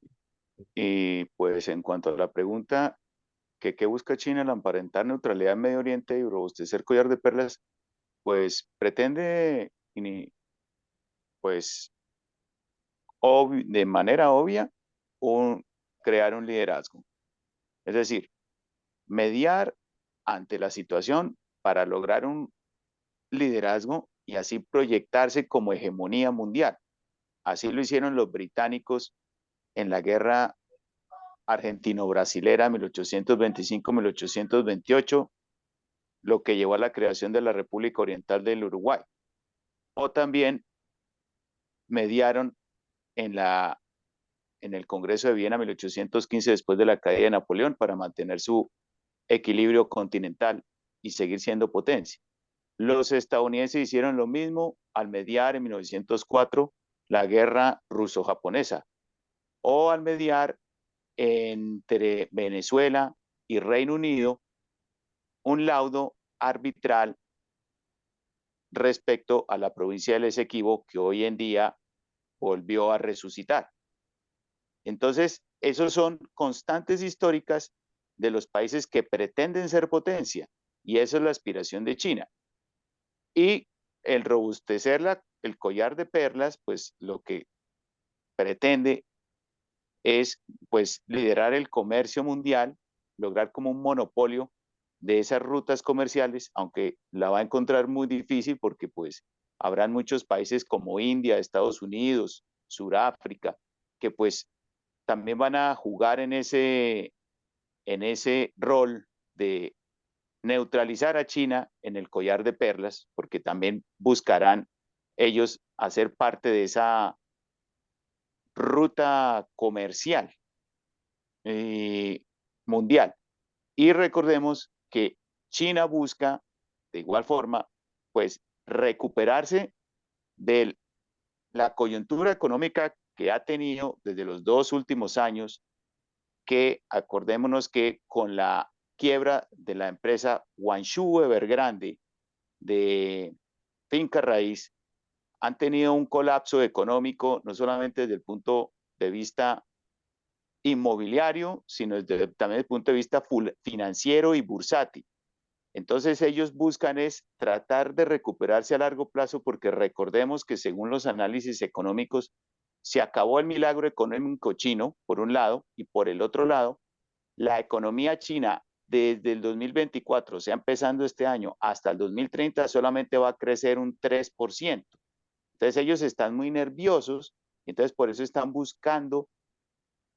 S8: Y pues en cuanto a la pregunta, ¿qué busca China al aparentar neutralidad en Medio Oriente y robustecer collar de perlas? Pues pretende, pues de manera obvia, crear un liderazgo. Es decir, mediar ante la situación para lograr un liderazgo y así proyectarse como hegemonía mundial. Así lo hicieron los británicos en la guerra argentino-brasilera 1825-1828, lo que llevó a la creación de la República Oriental del Uruguay. O también mediaron en el Congreso de Viena 1815, después de la caída de Napoleón, para mantener su equilibrio continental y seguir siendo potencia. Los estadounidenses hicieron lo mismo al mediar en 1904 la guerra ruso-japonesa, o al mediar entre Venezuela y Reino Unido un laudo arbitral respecto a la provincia del Esequibo, que hoy en día volvió a resucitar. Entonces, esos son constantes históricas de los países que pretenden ser potencia, y esa es la aspiración de China. Y el robustecer el collar de perlas, pues lo que pretende es pues liderar el comercio mundial, lograr como un monopolio de esas rutas comerciales, aunque la va a encontrar muy difícil porque pues habrán muchos países como India, Estados Unidos, Sudáfrica, que pues también van a jugar en ese rol de neutralizar a China en el collar de perlas, porque también buscarán ellos hacer parte de esa ruta comercial mundial. Y recordemos que China busca, de igual forma, pues recuperarse de la coyuntura económica que ha tenido desde los 2 últimos años, que acordémonos que con la quiebra de la empresa Guangzhou Evergrande de finca raíz, han tenido un colapso económico, no solamente desde el punto de vista inmobiliario, sino también desde el punto de vista financiero y bursátil. Entonces ellos buscan es tratar de recuperarse a largo plazo, porque recordemos que según los análisis económicos se acabó el milagro económico chino, por un lado, y por el otro lado, la economía china desde el 2024, o sea, empezando este año, hasta el 2030 solamente va a crecer un 3%. Entonces ellos están muy nerviosos, entonces por eso están buscando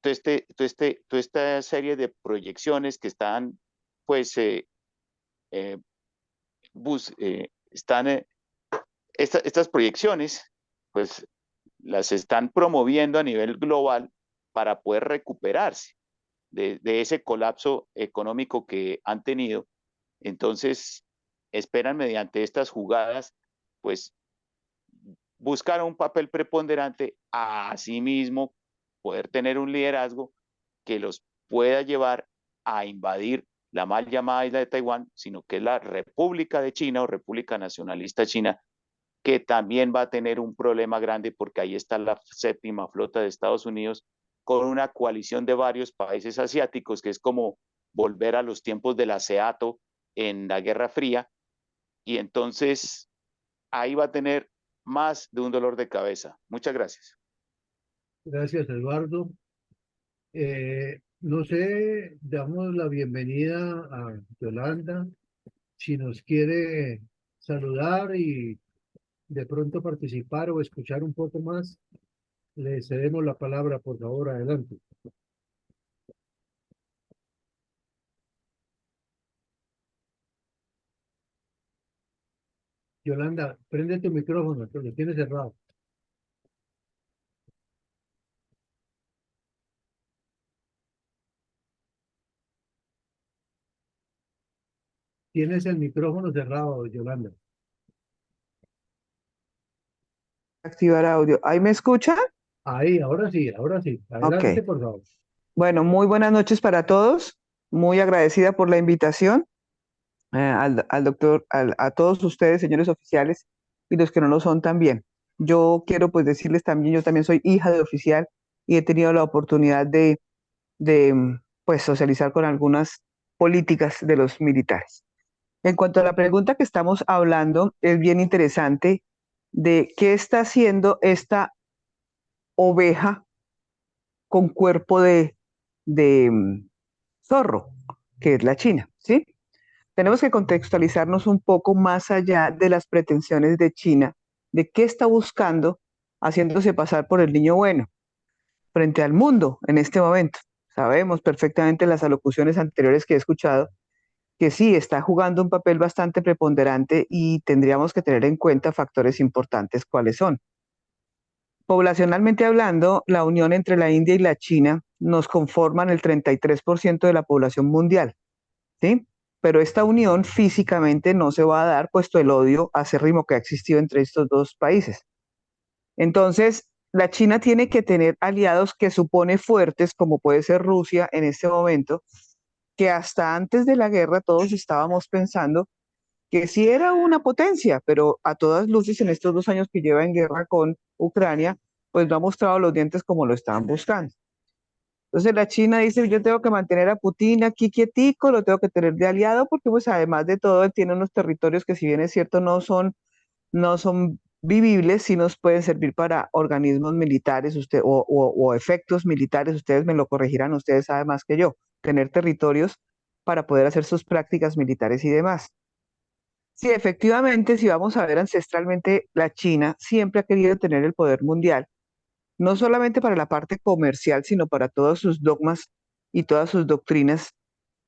S8: toda esta serie de proyecciones que están, pues, estas proyecciones, pues, las están promoviendo a nivel global para poder recuperarse de ese colapso económico que han tenido. Entonces, esperan mediante estas jugadas, pues, buscar un papel preponderante, a sí mismo poder tener un liderazgo que los pueda llevar a invadir la mal llamada isla de Taiwán, sino que es la República de China o República Nacionalista China, que también va a tener un problema grande, porque ahí está la séptima flota de Estados Unidos con una coalición de varios países asiáticos, que es como volver a los tiempos del ASEATO en la Guerra Fría, y entonces ahí va a tener más de un dolor de cabeza. Muchas gracias.
S2: Gracias, Eduardo. No sé, damos la bienvenida a Yolanda, si nos quiere saludar y de pronto participar o escuchar un poco más, le cedemos la palabra, por favor, adelante. Yolanda, prende tu micrófono, que lo tienes cerrado. Tienes el micrófono cerrado, Yolanda.
S9: Activar audio. ¿Ahí me escuchan?
S2: Ahí, ahora sí, ahora sí. Adelante,
S9: Ok.
S2: por favor.
S9: Bueno, muy buenas noches para todos. Muy agradecida por la invitación al doctor, a todos ustedes, señores oficiales, y los que no lo son también. Yo quiero pues decirles también, yo también soy hija de oficial y he tenido la oportunidad de pues socializar con algunas políticas de los militares. En cuanto a la pregunta que estamos hablando, es bien interesante de qué está haciendo esta oveja con cuerpo de zorro, que es la China, ¿sí? Tenemos que contextualizarnos un poco más allá de las pretensiones de China, de qué está buscando haciéndose pasar por el niño bueno frente al mundo en este momento. Sabemos perfectamente las alocuciones anteriores que he escuchado que sí está jugando un papel bastante preponderante y tendríamos que tener en cuenta factores importantes. ¿Cuáles son? Poblacionalmente hablando, la unión entre la India y la China nos conforman el 33% de la población mundial, ¿sí? Pero esta unión físicamente no se va a dar, puesto el odio acérrimo que ha existido entre estos dos países. Entonces, la China tiene que tener aliados que supone fuertes, como puede ser Rusia en este momento, que hasta antes de la guerra todos estábamos pensando que sí era una potencia, pero a todas luces en estos 2 años que lleva en guerra con Ucrania, pues no ha mostrado los dientes como lo estaban buscando. Entonces la China dice, yo tengo que mantener a Putin aquí quietico, lo tengo que tener de aliado, porque pues además de todo él tiene unos territorios que si bien es cierto no son vivibles, sí nos pueden servir para organismos militares o efectos militares, ustedes me lo corregirán, ustedes saben más que yo, tener territorios para poder hacer sus prácticas militares y demás. Sí, efectivamente, si vamos a ver ancestralmente, la China siempre ha querido tener el poder mundial, no solamente para la parte comercial, sino para todos sus dogmas y todas sus doctrinas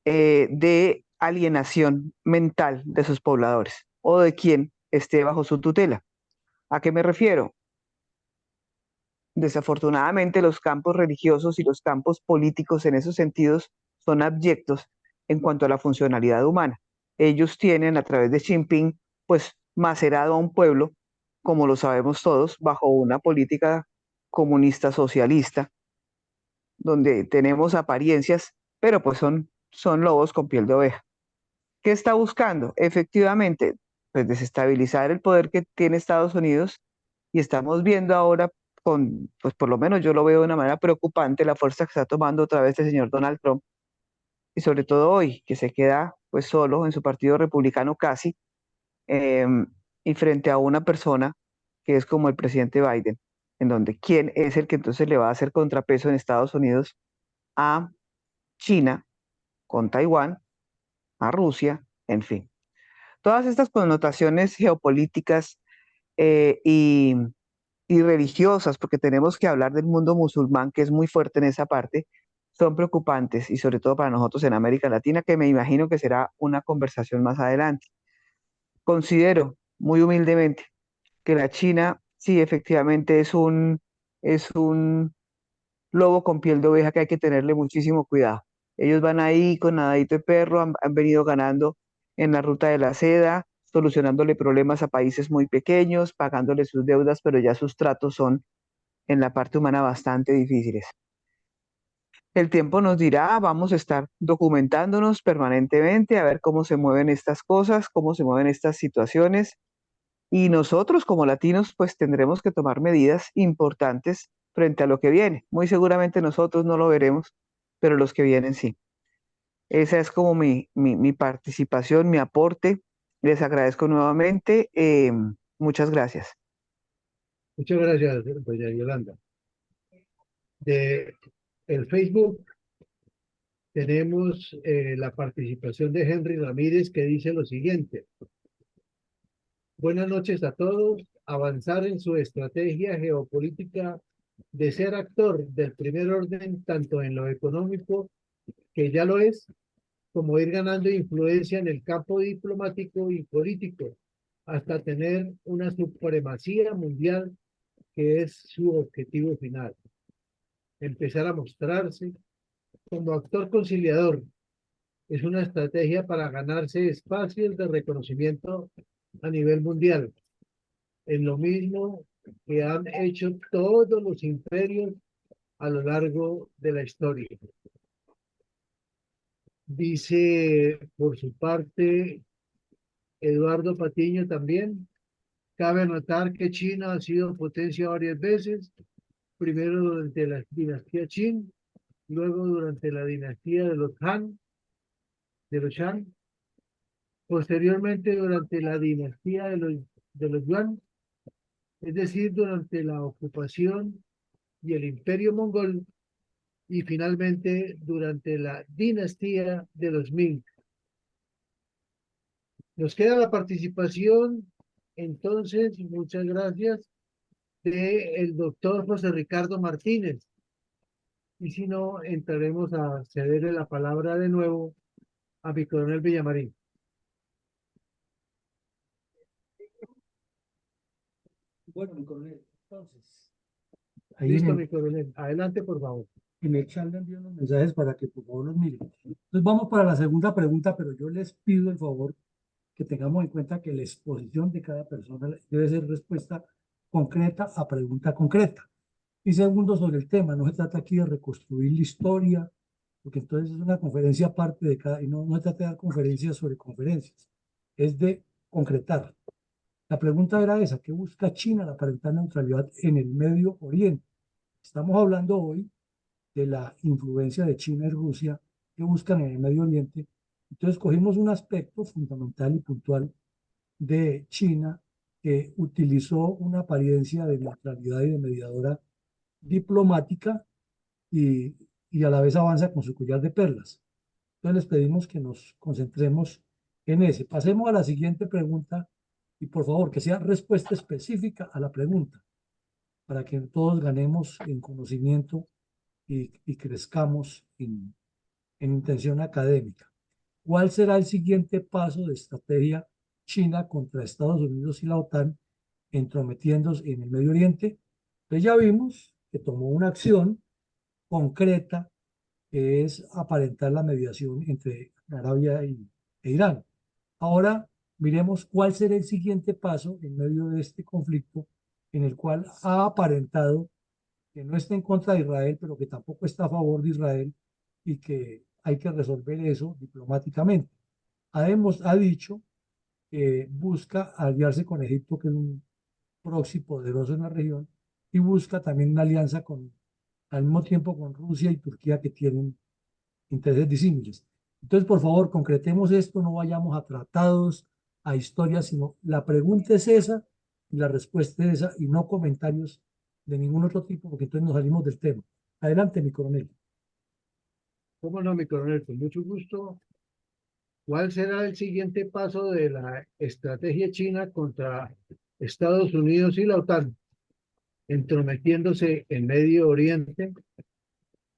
S9: de alienación mental de sus pobladores o de quien esté bajo su tutela. ¿A qué me refiero? Desafortunadamente, los campos religiosos y los campos políticos en esos sentidos son abyectos en cuanto a la funcionalidad humana. Ellos tienen, a través de Xi Jinping, pues macerado a un pueblo, como lo sabemos todos, bajo una política comunista socialista, donde tenemos apariencias, pero pues son lobos con piel de oveja. ¿Qué está buscando? Efectivamente, pues desestabilizar el poder que tiene Estados Unidos, y estamos viendo ahora pues por lo menos yo lo veo de una manera preocupante, la fuerza que está tomando otra vez el señor Donald Trump, y sobre todo hoy, que se queda pues solo en su partido republicano casi, em, y frente a una persona que es como el presidente Biden, en donde quién es el que entonces le va a hacer contrapeso en Estados Unidos a China, con Taiwán, a Rusia, en fin. Todas estas connotaciones geopolíticas y religiosas, porque tenemos que hablar del mundo musulmán, que es muy fuerte en esa parte, son preocupantes y sobre todo para nosotros en América Latina, que me imagino que será una conversación más adelante. Considero muy humildemente que la China sí efectivamente es un lobo con piel de oveja que hay que tenerle muchísimo cuidado. Ellos van ahí con nadadito de perro, han venido ganando en la ruta de la seda, solucionándole problemas a países muy pequeños, pagándole sus deudas, pero ya sus tratos son en la parte humana bastante difíciles. El tiempo nos dirá, vamos a estar documentándonos permanentemente a ver cómo se mueven estas cosas, cómo se mueven estas situaciones. Y nosotros como latinos pues tendremos que tomar medidas importantes frente a lo que viene. Muy seguramente nosotros no lo veremos, pero los que vienen sí. Esa es como mi participación, mi aporte. Les agradezco nuevamente. Muchas gracias.
S2: Muchas gracias, doña Yolanda. De el Facebook tenemos la participación de Henry Ramírez, que dice lo siguiente. Buenas noches a todos. Avanzar en su estrategia geopolítica de ser actor del primer orden, tanto en lo económico, que ya lo es, como ir ganando influencia en el campo diplomático y político, hasta tener una supremacía mundial, que es su objetivo final. Empezar a mostrarse como actor conciliador es una estrategia para ganarse espacios de reconocimiento a nivel mundial. Es lo mismo que han hecho todos los imperios a lo largo de la historia. Dice, por su parte, Eduardo Patiño también, cabe notar que China ha sido potencia varias veces, primero durante la dinastía Qin, luego durante la dinastía de los Han, de los Shang, posteriormente durante la dinastía de los Yuan, es decir, durante la ocupación y el imperio mongol, y finalmente durante la dinastía de los Ming. Nos queda la participación, entonces, muchas gracias, del doctor José Ricardo Martínez. Y si no, entraremos a cederle la palabra de nuevo a mi coronel Villamarín.
S1: Bueno, mi coronel, entonces, ahí
S2: Listo, mi coronel. Adelante, por favor.
S1: en el chat le envío unos mensajes para que por favor los miren. Entonces vamos para la segunda pregunta, pero yo les pido el favor que tengamos en cuenta que la exposición de cada persona debe ser respuesta concreta a pregunta concreta. Y segundo, sobre el tema, no se trata aquí de reconstruir la historia, porque entonces es una conferencia aparte de cada, y no se trata de dar conferencias sobre conferencias, es de concretar. La pregunta era esa, ¿qué busca China al aparentar neutralidad en el Medio Oriente? Estamos hablando hoy de la influencia de China y Rusia que buscan en el Medio Oriente. Entonces cogimos un aspecto fundamental y puntual de China que utilizó una apariencia de neutralidad y de mediadora diplomática y, y a la vez avanza con su collar de perlas. Entonces les pedimos que nos concentremos en ese. Pasemos a la siguiente pregunta y por favor que sea respuesta específica a la pregunta para que todos ganemos en conocimiento y crezcamos en intención académica. ¿Cuál será el siguiente paso de estrategia China contra Estados Unidos y la OTAN entrometiéndose en el Medio Oriente? Entonces ya vimos que tomó una acción concreta que es aparentar la mediación entre Arabia e Irán. Ahora miremos cuál será el siguiente paso en medio de este conflicto en el cual ha aparentado que no está en contra de Israel, pero que tampoco está a favor de Israel y que hay que resolver eso diplomáticamente. Ha dicho que busca aliarse con Egipto, que es un proxy poderoso en la región, y busca también una alianza al mismo tiempo con Rusia y Turquía, que tienen intereses disímiles. Entonces, por favor, concretemos esto, no vayamos a tratados, a historias, sino la pregunta es esa y la respuesta es esa, y no comentarios de ningún otro tipo, porque entonces nos salimos del tema. Adelante, mi coronel.
S2: ¿Cómo no, mi coronel? Con mucho gusto. ¿Cuál será el siguiente paso de la estrategia china contra Estados Unidos y la OTAN, entrometiéndose en Medio Oriente?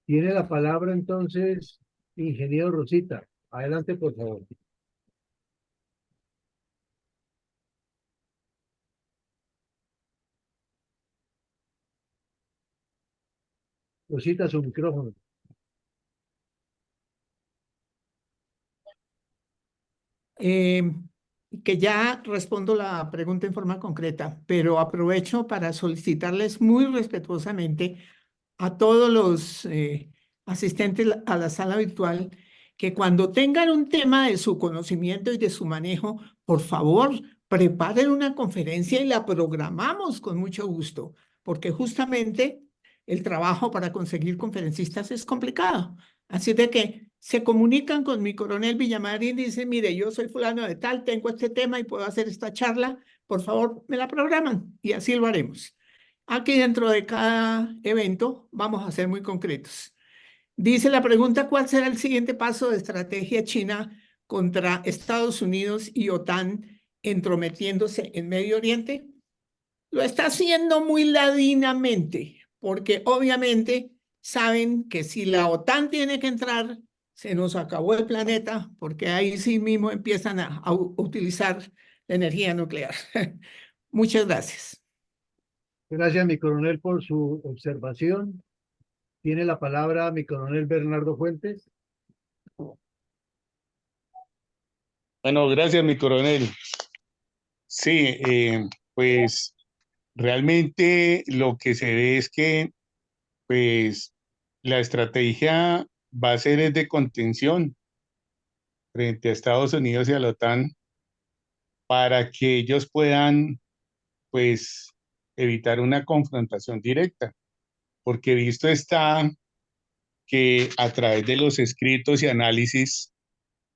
S2: Tiene la palabra entonces, ingeniero Rosita. Adelante, por favor. Rosita, su micrófono.
S4: Que ya respondo la pregunta en forma concreta, pero aprovecho para solicitarles muy respetuosamente a todos los asistentes a la sala virtual que cuando tengan un tema de su conocimiento y de su manejo, por favor, preparen una conferencia y la programamos con mucho gusto, porque justamente el trabajo para conseguir conferencistas es complicado. Así de que se comunican con mi coronel Villamarín y dicen, mire, yo soy fulano de tal, tengo este tema y puedo hacer esta charla, por favor, me la programan y así lo haremos. Aquí dentro de cada evento vamos a ser muy concretos. Dice la pregunta, ¿cuál será el siguiente paso de estrategia china contra Estados Unidos y OTAN entrometiéndose en Medio Oriente? Lo está haciendo muy ladinamente, porque obviamente saben que si la OTAN tiene que entrar, se nos acabó el planeta, porque ahí sí mismo empiezan a utilizar la energía nuclear. Muchas gracias.
S2: Gracias, mi coronel, por su observación. Tiene la palabra mi coronel Bernardo Fuentes.
S3: Bueno, gracias, mi coronel. Sí, pues realmente lo que se ve es que pues la estrategia va a ser de contención frente a Estados Unidos y a la OTAN para que ellos puedan pues evitar una confrontación directa, porque visto está que a través de los escritos y análisis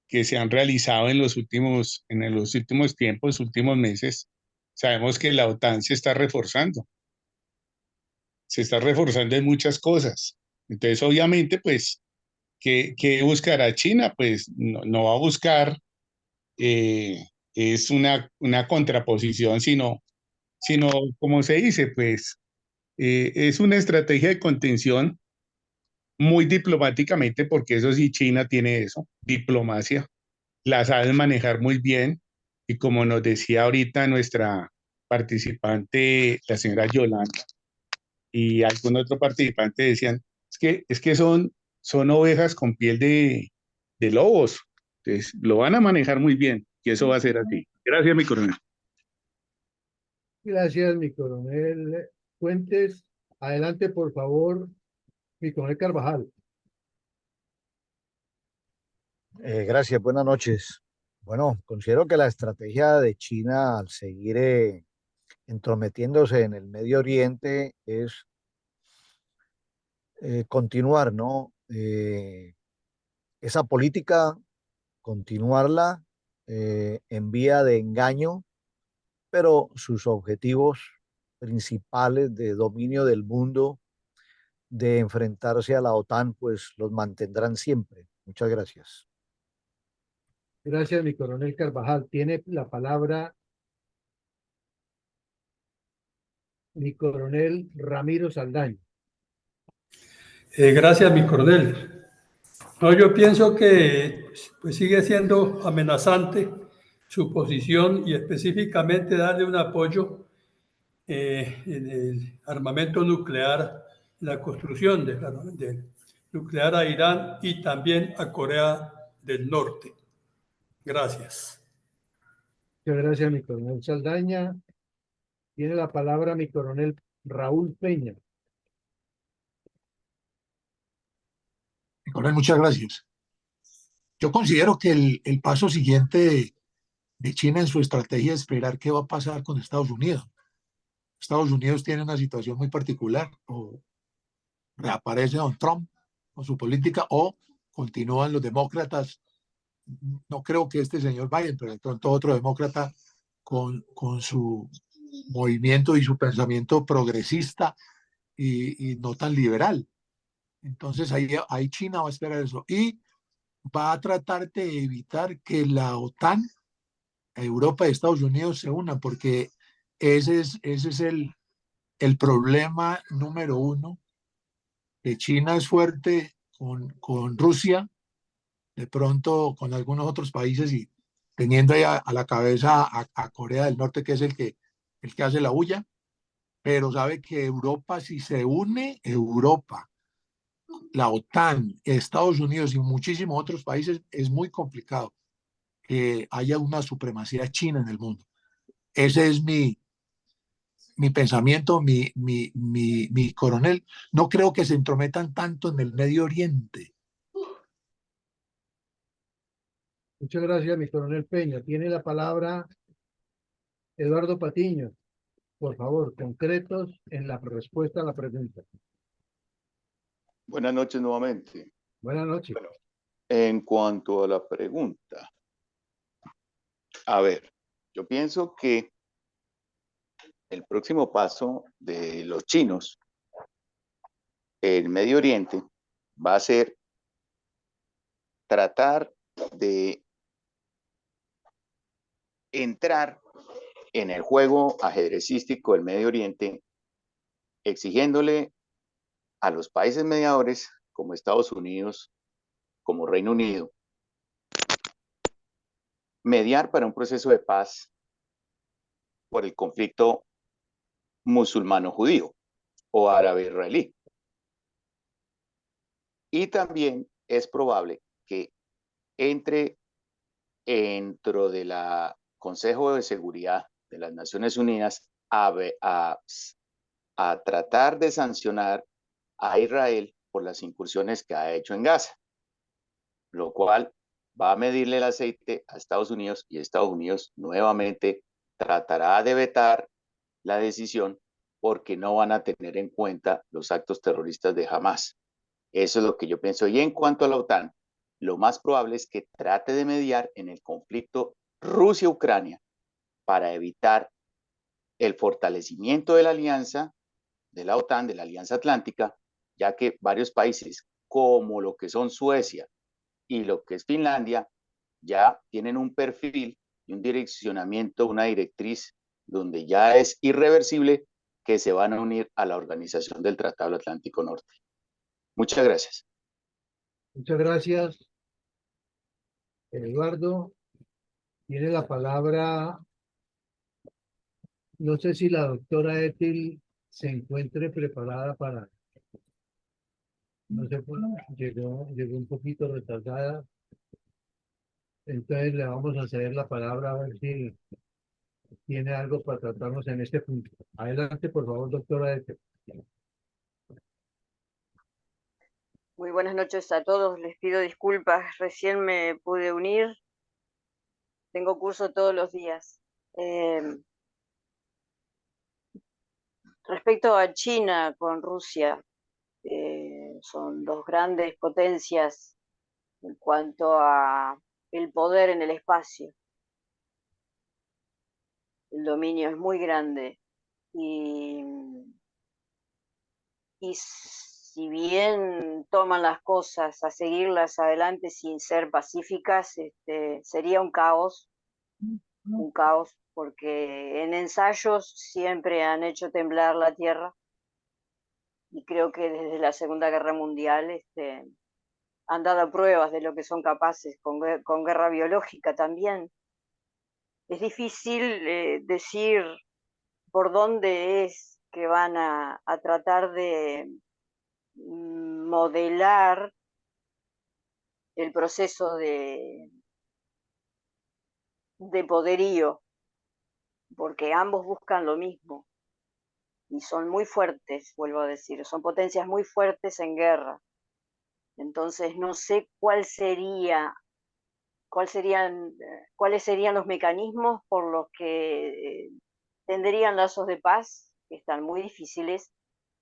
S3: que se han realizado en los últimos tiempos, últimos meses, sabemos que la OTAN se está reforzando en muchas cosas. Entonces, obviamente, pues, ¿qué buscará China? Pues no va a buscar, es una contraposición, sino, como se dice, pues, es una estrategia de contención muy diplomáticamente, porque eso sí, China tiene eso, diplomacia, la saben manejar muy bien, y como nos decía ahorita nuestra participante, la señora Yolanda, y algún otro participante decían, es que son ovejas con piel de lobos, entonces lo van a manejar muy bien, y eso va a ser así. Gracias, mi coronel.
S2: Gracias, mi coronel Fuentes. Adelante, por favor, mi coronel Carvajal.
S5: Gracias, buenas noches. Bueno, considero que la estrategia de China al seguir entrometiéndose en el Medio Oriente es continuar, ¿no? Esa política, continuarla en vía de engaño, pero sus objetivos principales de dominio del mundo, de enfrentarse a la OTAN, pues los mantendrán siempre. Muchas gracias.
S2: Gracias, mi coronel Carvajal. Tiene la palabra mi coronel Ramiro Saldaña.
S6: Gracias, mi coronel. No, yo pienso que pues, sigue siendo amenazante su posición y específicamente darle un apoyo en el armamento nuclear, la construcción del nuclear a Irán y también a Corea del Norte. Gracias.
S2: Muchas gracias, mi coronel Saldaña. Tiene la palabra mi coronel Raúl Peña.
S7: Coronel, muchas gracias. Yo considero que el paso siguiente de China en su estrategia es esperar qué va a pasar con Estados Unidos. Estados Unidos tiene una situación muy particular, o reaparece Don Trump con su política, o continúan los demócratas. No creo que este señor Biden, pero de pronto otro demócrata con su movimiento y su pensamiento progresista y no tan liberal. Entonces ahí China va a esperar eso y va a tratar de evitar que la OTAN, Europa y Estados Unidos se unan, porque ese es el problema número uno, que China es fuerte con Rusia, de pronto con algunos otros países y teniendo ahí a la cabeza a Corea del Norte, que es el que hace la bulla, pero sabe que Europa, si se une Europa, la OTAN, Estados Unidos y muchísimos otros países, es muy complicado que haya una supremacía china en el mundo. Ese es mi pensamiento, mi coronel. No creo que se entrometan tanto en el Medio Oriente.
S2: Muchas gracias, mi coronel Peña. Tiene la palabra Eduardo Patiño. Por favor, concretos en la respuesta a la pregunta.
S8: Buenas noches nuevamente.
S2: Buenas noches.
S8: Bueno, en cuanto a la pregunta, a ver, yo pienso que el próximo paso de los chinos en Medio Oriente va a ser tratar de entrar en el juego ajedrecístico del Medio Oriente, exigiéndole a los países mediadores como Estados Unidos, como Reino Unido, mediar para un proceso de paz por el conflicto musulmano-judío o árabe-israelí. Y también es probable que entre dentro de la Consejo de Seguridad de las Naciones Unidas a tratar de sancionar a Israel por las incursiones que ha hecho en Gaza, lo cual va a medirle el aceite a Estados Unidos y Estados Unidos nuevamente tratará de vetar la decisión porque no van a tener en cuenta los actos terroristas de Hamás. Eso es lo que yo pienso. Y en cuanto a la OTAN, lo más probable es que trate de mediar en el conflicto Rusia-Ucrania para evitar el fortalecimiento de la alianza, de la OTAN, de la Alianza Atlántica, ya que varios países, como lo que son Suecia y lo que es Finlandia, ya tienen un perfil y un direccionamiento, una directriz donde ya es irreversible que se van a unir a la Organización del Tratado Atlántico Norte. Muchas gracias.
S2: Muchas gracias, Eduardo. Tiene la palabra, no sé si la doctora Ethel se encuentre preparada para, no sé, llegó un poquito retrasada. Entonces le vamos a ceder la palabra a ver si tiene algo para tratarnos en este punto. Adelante, por favor, doctora Ethel.
S10: Muy buenas noches a todos. Les pido disculpas. Recién me pude unir. Tengo curso todos los días. Respecto a China con Rusia, son dos grandes potencias en cuanto a el poder en el espacio. El dominio es muy grande y si bien toman las cosas a seguirlas adelante sin ser pacíficas, sería un caos, porque en ensayos siempre han hecho temblar la tierra y creo que desde la Segunda Guerra Mundial han dado pruebas de lo que son capaces con guerra biológica también. Es difícil decir por dónde es que van a tratar de modelar el proceso de poderío, porque ambos buscan lo mismo y son muy fuertes, vuelvo a decir, son potencias muy fuertes en guerra. Entonces no sé cuáles serían los mecanismos por los que tendrían lazos de paz que están muy difíciles.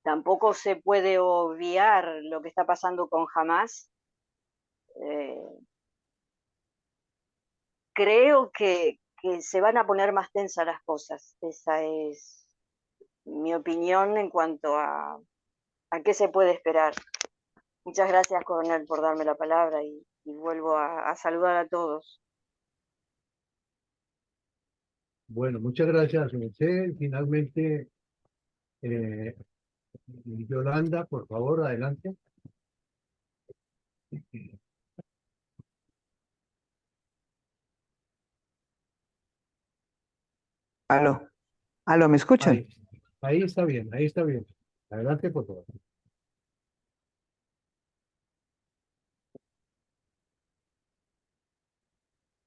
S10: Tampoco se puede obviar lo que está pasando con Hamas. Creo que se van a poner más tensas las cosas. Esa es mi opinión en cuanto a qué se puede esperar. Muchas gracias, coronel, por darme la palabra y vuelvo a saludar a todos.
S2: Bueno, muchas gracias, Mercedes. Finalmente, Yolanda, por favor, adelante.
S9: Aló, aló, ¿me escuchan?
S2: Ahí está bien, ahí está bien. Adelante, por favor.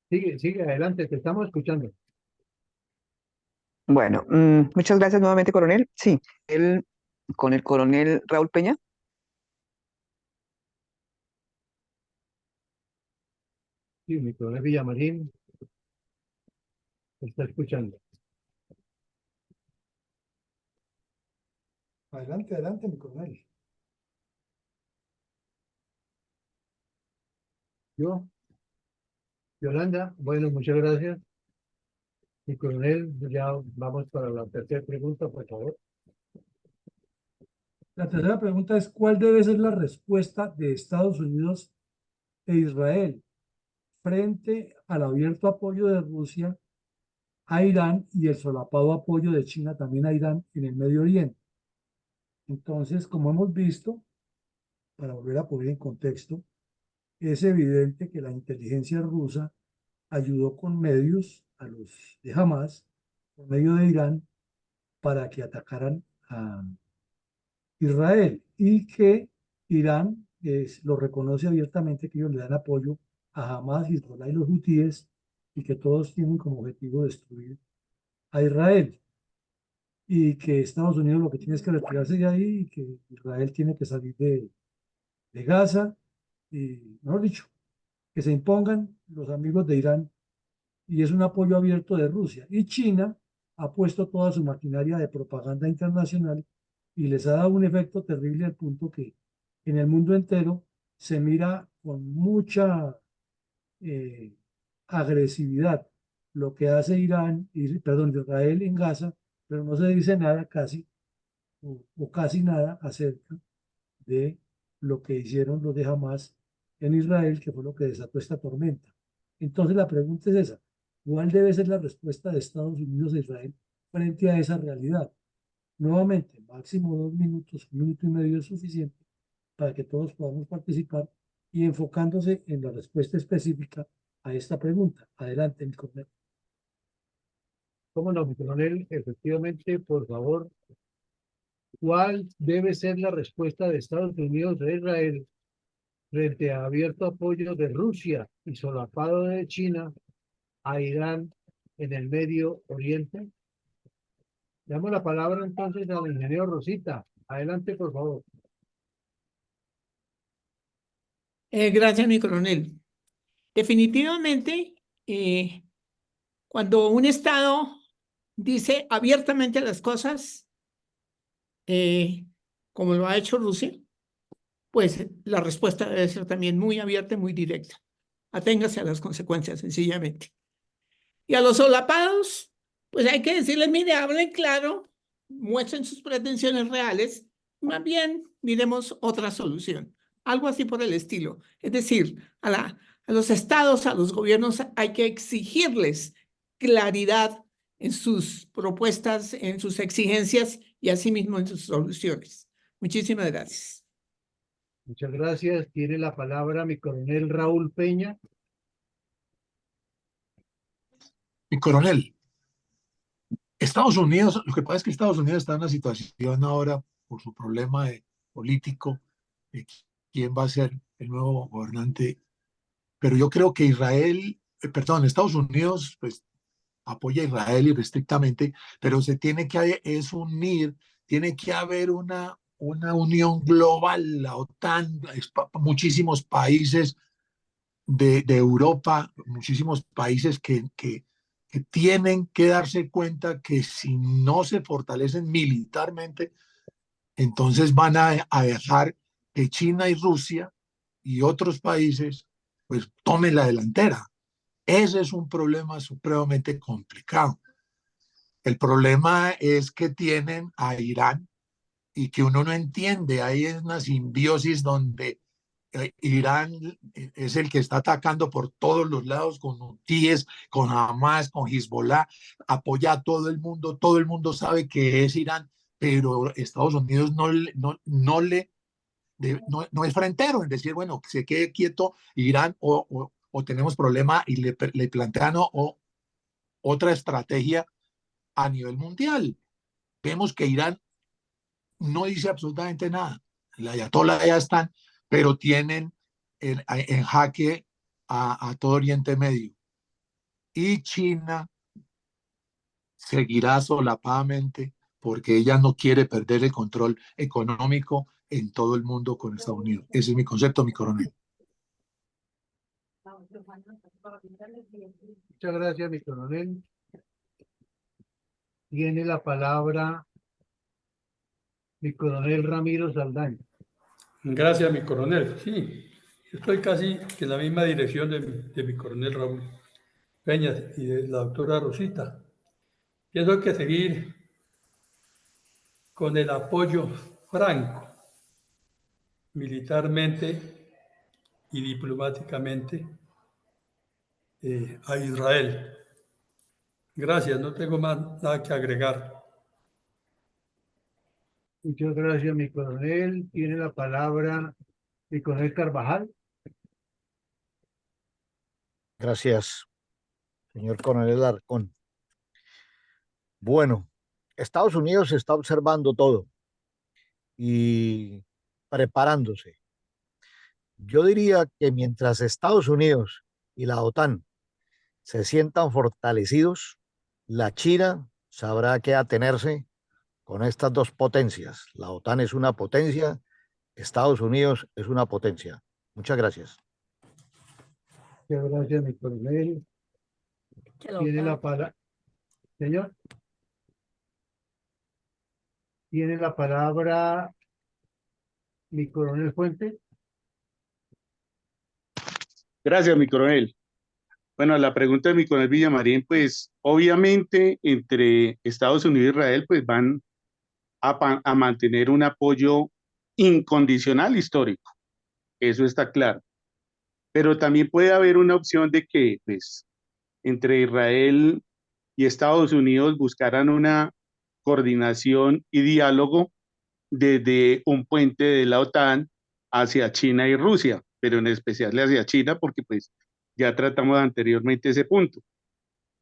S2: Sigue adelante, te estamos escuchando.
S9: Bueno, muchas gracias nuevamente, coronel. Sí, con el coronel Raúl Peña.
S2: Sí, mi coronel Villamarín está escuchando.
S1: Adelante, adelante, mi coronel.
S2: Yo, Yolanda, bueno, muchas gracias. Mi coronel, ya vamos para la tercera pregunta, por favor.
S1: La tercera pregunta es, ¿cuál debe ser la respuesta de Estados Unidos e Israel frente al abierto apoyo de Rusia a Irán y el solapado apoyo de China también a Irán en el Medio Oriente? Entonces, como hemos visto, para volver a poner en contexto, es evidente que la inteligencia rusa ayudó con medios a los de Hamas, por medio de Irán, para que atacaran a Israel y que Irán lo reconoce abiertamente, que ellos le dan apoyo a Hamas, Hezbollah y los hutíes y que todos tienen como objetivo destruir a Israel y que Estados Unidos lo que tiene es que retirarse de ahí y que Israel tiene que salir de Gaza y, mejor dicho, que se impongan los amigos de Irán y es un apoyo abierto de Rusia. Y China ha puesto toda su maquinaria de propaganda internacional y les ha dado un efecto terrible al punto que en el mundo entero se mira con mucha agresividad lo que hace Israel en Gaza, pero no se dice nada casi o casi nada acerca de lo que hicieron los de Hamas en Israel, que fue lo que desató esta tormenta. Entonces la pregunta es esa, ¿cuál debe ser la respuesta de Estados Unidos e Israel frente a esa realidad? Nuevamente, máximo 2 minutos, 1 minuto y medio es suficiente para que todos podamos participar y enfocándose en la respuesta específica a esta pregunta. Adelante, mi coronel.
S2: ¿Cómo no, mi coronel? Efectivamente, por favor, ¿cuál debe ser la respuesta de Estados Unidos e Israel frente a abierto apoyo de Rusia y solapado de China a Irán en el Medio Oriente? Damos la palabra entonces al ingeniero Rosita. Adelante, por favor.
S4: Gracias, mi coronel. Definitivamente, cuando un Estado dice abiertamente las cosas, como lo ha hecho Rusia, pues la respuesta debe ser también muy abierta y muy directa. Aténgase a las consecuencias, sencillamente. Y a los solapados, pues hay que decirles, mire, hablen claro, muestren sus pretensiones reales, más bien miremos otra solución. Algo así por el estilo. Es decir, a los estados, a los gobiernos, hay que exigirles claridad en sus propuestas, en sus exigencias y asimismo en sus soluciones. Muchísimas gracias.
S2: Muchas gracias. Tiene la palabra mi coronel Raúl Peña.
S7: Mi coronel, Estados Unidos, lo que pasa es que Estados Unidos está en una situación ahora por su problema político de quién va a ser el nuevo gobernante, pero yo creo que Estados Unidos pues apoya a Israel irrestrictamente, pero se tiene que unir, tiene que haber una unión global, la OTAN, muchísimos países de Europa, muchísimos países que que tienen que darse cuenta que si no se fortalecen militarmente, entonces van a dejar que China y Rusia y otros países pues tomen la delantera. Ese es un problema supremamente complicado. El problema es que tienen a Irán y que uno no entiende. Hay una simbiosis donde Irán es el que está atacando por todos los lados con hutíes, con Hamas, con Hezbollah, apoya a todo el mundo sabe que es Irán, pero Estados Unidos no es frentero en decir, bueno, se quede quieto Irán o tenemos problema y le plantean otra estrategia a nivel mundial. Vemos que Irán no dice absolutamente nada. La ayatollah ya están, pero tienen en jaque a todo Oriente Medio. Y China seguirá solapadamente porque ella no quiere perder el control económico en todo el mundo con Estados Unidos. Ese es mi concepto, mi coronel.
S2: Muchas gracias, mi coronel. Tiene la palabra mi coronel Ramiro Saldaña.
S6: Gracias, mi coronel. Sí, estoy casi en la misma dirección de mi coronel Raúl Peña y de la doctora Rosita. Pienso que seguir con el apoyo franco, militarmente y diplomáticamente, a Israel. Gracias, no tengo más nada que agregar.
S2: Muchas gracias, mi coronel. Tiene la palabra mi coronel Carvajal.
S5: Gracias, señor coronel Alarcón. Bueno, Estados Unidos está observando todo y preparándose. Yo diría que mientras Estados Unidos y la OTAN se sientan fortalecidos, la China sabrá qué atenerse con estas dos potencias. La OTAN es una potencia, Estados Unidos es una potencia. Muchas gracias.
S2: Muchas gracias, mi coronel. Tiene la palabra, señor. Tiene la palabra mi coronel Fuentes.
S3: Gracias, mi coronel. Bueno, la pregunta de mi coronel Villamarín, pues obviamente entre Estados Unidos e Israel, pues van a mantener un apoyo incondicional histórico, eso está claro. Pero también puede haber una opción de que, pues, entre Israel y Estados Unidos buscaran una coordinación y diálogo desde un puente de la OTAN hacia China y Rusia, pero en especial hacia China, porque pues ya tratamos anteriormente ese punto.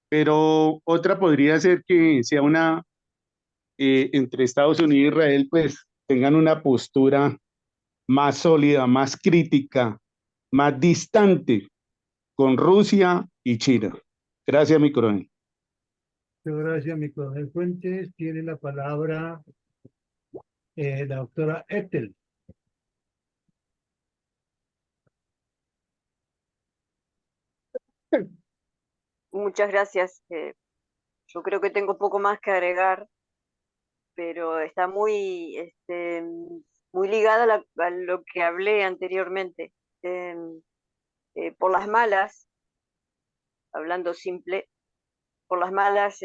S3: Pero otra podría ser que sea una, entre Estados Unidos y Israel, pues tengan una postura más sólida, más crítica, más distante con Rusia y China. Gracias, mi coronel.
S2: Muchas gracias, mi coronel Fuentes. Tiene la palabra la doctora Ethel.
S10: Muchas gracias. Yo creo que tengo poco más que agregar, pero está muy ligada a lo que hablé anteriormente. Por las malas, hablando simple, por las malas,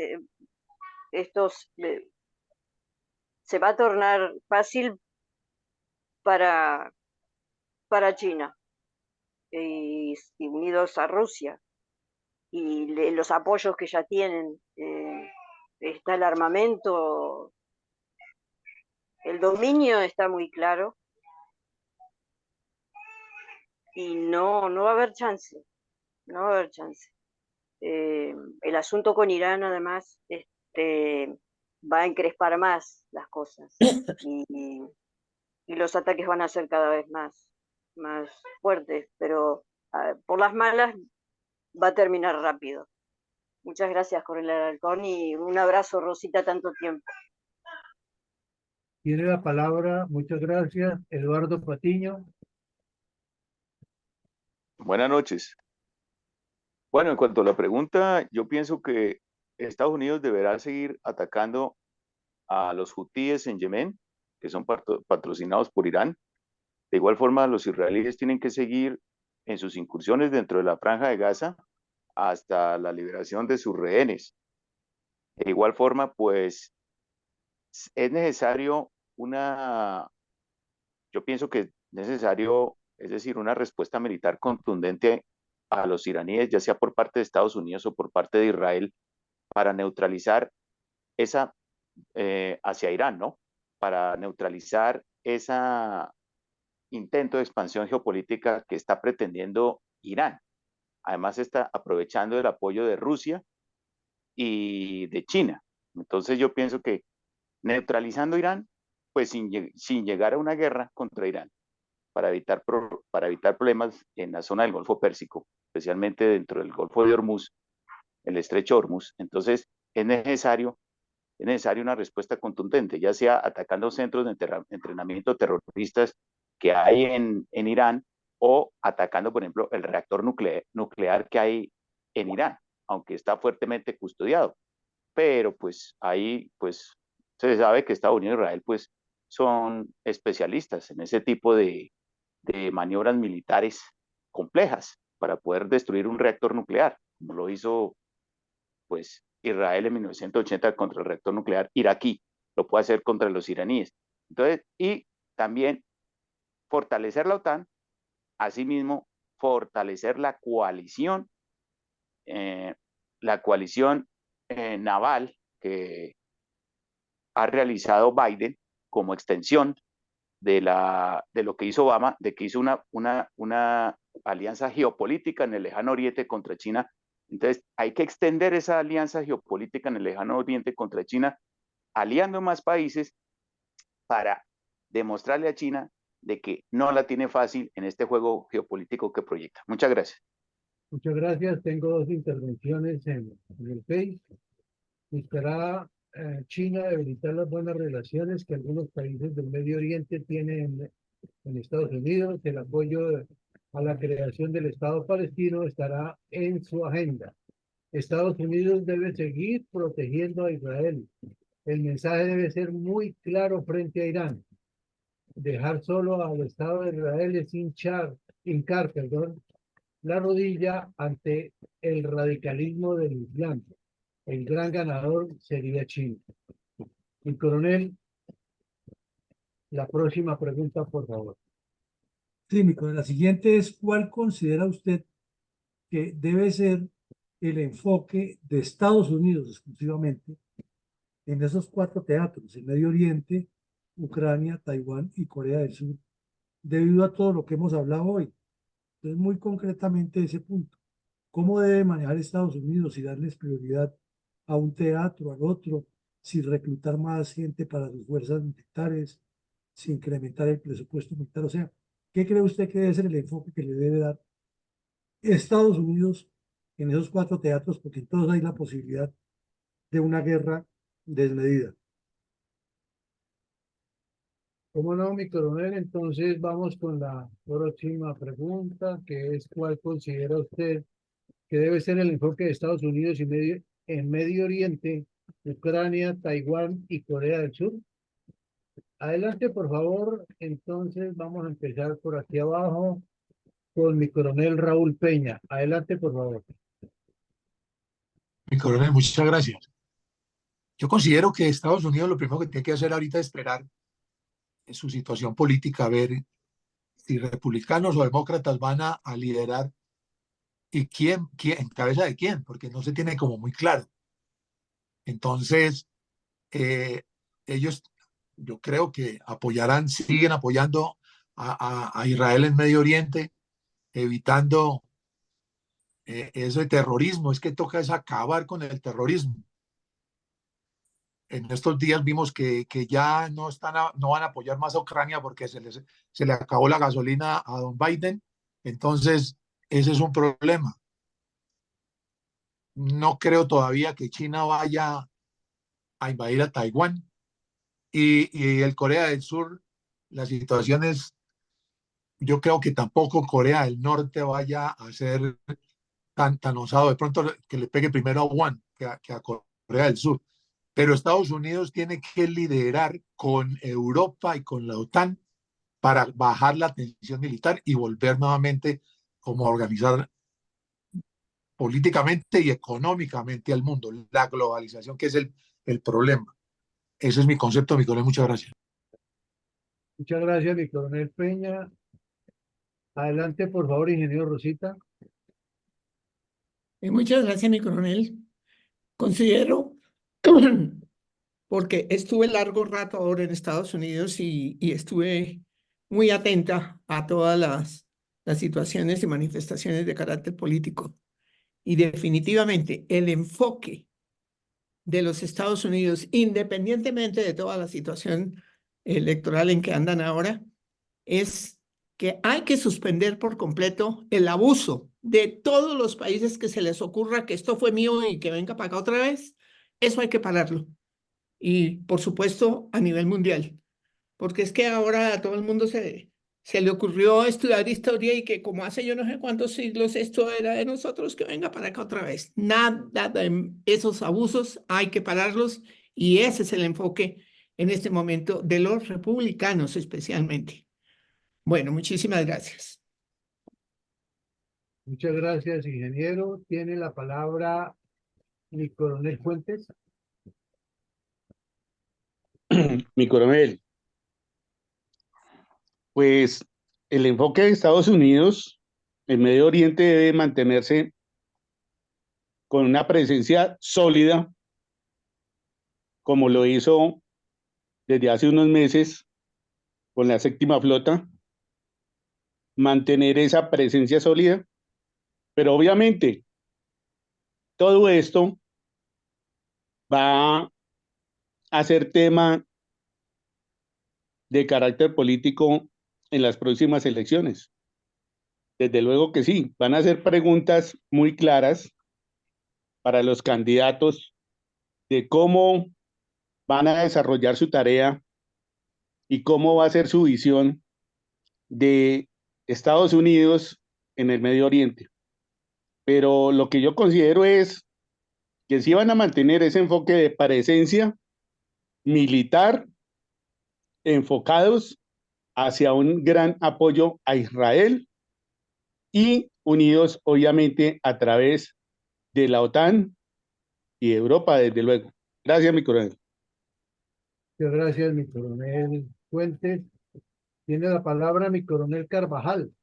S10: se va a tornar fácil para, para China y unidos a Rusia y los apoyos que ya tienen. Está el armamento, el dominio está muy claro y no va a haber chance, no va a haber chance. El asunto con Irán, además, va a encrespar más las cosas y los ataques van a ser cada vez más fuertes, pero por las malas va a terminar rápido. Muchas gracias, Coronel Alarcón, y un abrazo, Rosita, tanto tiempo.
S2: Tiene la palabra, muchas gracias, Eduardo Patiño.
S8: Buenas noches. Bueno, en cuanto a la pregunta, yo pienso que Estados Unidos deberá seguir atacando a los hutíes en Yemen, que son patrocinados por Irán. De igual forma, los israelíes tienen que seguir en sus incursiones dentro de la Franja de Gaza hasta la liberación de sus rehenes. De igual forma, pues es necesario yo pienso que es necesario, es decir, una respuesta militar contundente a los iraníes, ya sea por parte de Estados Unidos o por parte de Israel, para neutralizar esa, hacia Irán, ¿no? Para neutralizar ese intento de expansión geopolítica que está pretendiendo Irán. Además está aprovechando el apoyo de Rusia y de China. Entonces yo pienso que neutralizando Irán, pues sin llegar a una guerra contra Irán, para evitar problemas en la zona del Golfo Pérsico, especialmente dentro del Golfo de Hormuz, el estrecho Hormuz. Entonces es necesario una respuesta contundente, ya sea atacando centros de entrenamiento terroristas que hay en Irán o atacando, por ejemplo, el reactor nuclear que hay en Irán, aunque está fuertemente custodiado. Pero pues ahí pues se sabe que Estados Unidos y Israel pues son especialistas en ese tipo de maniobras militares complejas para poder destruir un reactor nuclear, como lo hizo pues Israel en 1980 contra el reactor nuclear iraquí, lo puede hacer contra los iraníes. Entonces, y también fortalecer la OTAN, asimismo fortalecer la coalición naval que ha realizado Biden como extensión de lo que hizo Obama, de que hizo una alianza geopolítica en el lejano oriente contra China. Entonces, hay que extender esa alianza geopolítica en el lejano oriente contra China, aliando más países para demostrarle a China de que no la tiene fácil en este juego geopolítico que proyecta. Muchas gracias.
S2: Muchas gracias. Tengo dos intervenciones en el Face. Buscará China debilitar las buenas relaciones que algunos países del Medio Oriente tienen en Estados Unidos. El apoyo a la creación del Estado palestino estará en su agenda. Estados Unidos debe seguir protegiendo a Israel. El mensaje debe ser muy claro frente a Irán. Dejar solo al Estado de Israel es hincar, la rodilla ante el radicalismo del Islam. El gran ganador sería China. Mi coronel, la próxima pregunta, por favor.
S1: Sí, mi coronel, la siguiente es, ¿cuál considera usted que debe ser el enfoque de Estados Unidos exclusivamente en esos 4 teatros, el Medio Oriente, Ucrania, Taiwán y Corea del Sur, debido a todo lo que hemos hablado hoy? Entonces, muy concretamente ese punto. ¿Cómo debe manejar Estados Unidos y darles prioridad a un teatro, al otro, sin reclutar más gente para sus fuerzas militares, sin incrementar el presupuesto militar? O sea, ¿qué cree usted que debe ser el enfoque que le debe dar Estados Unidos en esos 4 teatros? Porque en todos hay la posibilidad de una guerra desmedida.
S2: ¿Cómo no, mi coronel? Entonces vamos con la próxima pregunta, que es ¿cuál considera usted que debe ser el enfoque de Estados Unidos en Medio Oriente, Ucrania, Taiwán y Corea del Sur? Adelante, por favor. Entonces vamos a empezar por aquí abajo con mi coronel Raúl Peña. Adelante, por favor.
S7: Mi coronel, muchas gracias. Yo considero que Estados Unidos lo primero que tiene que hacer ahorita es esperar en su situación política, a ver si republicanos o demócratas van a liderar y quién, en cabeza de quién, porque no se tiene como muy claro. Entonces, ellos, yo creo que apoyarán, siguen apoyando a Israel en Medio Oriente, evitando ese terrorismo. Es que toca es acabar con el terrorismo. En estos días vimos que ya no van a apoyar más a Ucrania porque se le acabó la gasolina a don Biden. Entonces, ese es un problema. No creo todavía que China vaya a invadir a Taiwán. Y el Corea del Sur, la situación es, yo creo que tampoco Corea del Norte vaya a hacer tan osado de pronto que le pegue primero a Wuhan que a Corea del Sur. Pero Estados Unidos tiene que liderar con Europa y con la OTAN para bajar la tensión militar y volver nuevamente como a organizar políticamente y económicamente al mundo, la globalización, que es el problema. Ese es mi concepto, mi coronel. Muchas gracias.
S2: Muchas gracias, mi coronel Peña. Adelante, por favor, ingeniero Rosita.
S4: Muchas gracias, mi coronel. Considero, porque estuve largo rato ahora en Estados Unidos y estuve muy atenta a todas las situaciones y manifestaciones de carácter político. Y definitivamente el enfoque de los Estados Unidos, independientemente de toda la situación electoral en que andan ahora, es que hay que suspender por completo el abuso de todos los países que se les ocurra que esto fue mío y que venga para acá otra vez. Eso hay que pararlo. Y, por supuesto, a nivel mundial. Porque es que ahora a todo el mundo se le ocurrió estudiar historia y que como hace yo no sé cuántos siglos esto era de nosotros, que venga para acá otra vez. Nada de esos abusos hay que pararlos y ese es el enfoque en este momento de los republicanos especialmente. Bueno, muchísimas gracias.
S2: Muchas gracias, ingeniero. Tiene la palabra mi coronel Fuentes.
S3: Mi coronel, pues el enfoque de Estados Unidos en Medio Oriente debe mantenerse con una presencia sólida, como lo hizo desde hace unos meses con la séptima flota, mantener esa presencia sólida, pero obviamente todo esto va a ser tema de carácter político en las próximas elecciones. Desde luego que sí, van a ser preguntas muy claras para los candidatos de cómo van a desarrollar su tarea y cómo va a ser su visión de Estados Unidos en el Medio Oriente. Pero lo que yo considero es que sí van a mantener ese enfoque de presencia militar enfocados hacia un gran apoyo a Israel y unidos obviamente a través de la OTAN y Europa, desde luego. Gracias, mi coronel.
S2: Muchas gracias, mi coronel Fuentes. Tiene la palabra mi coronel Carvajal.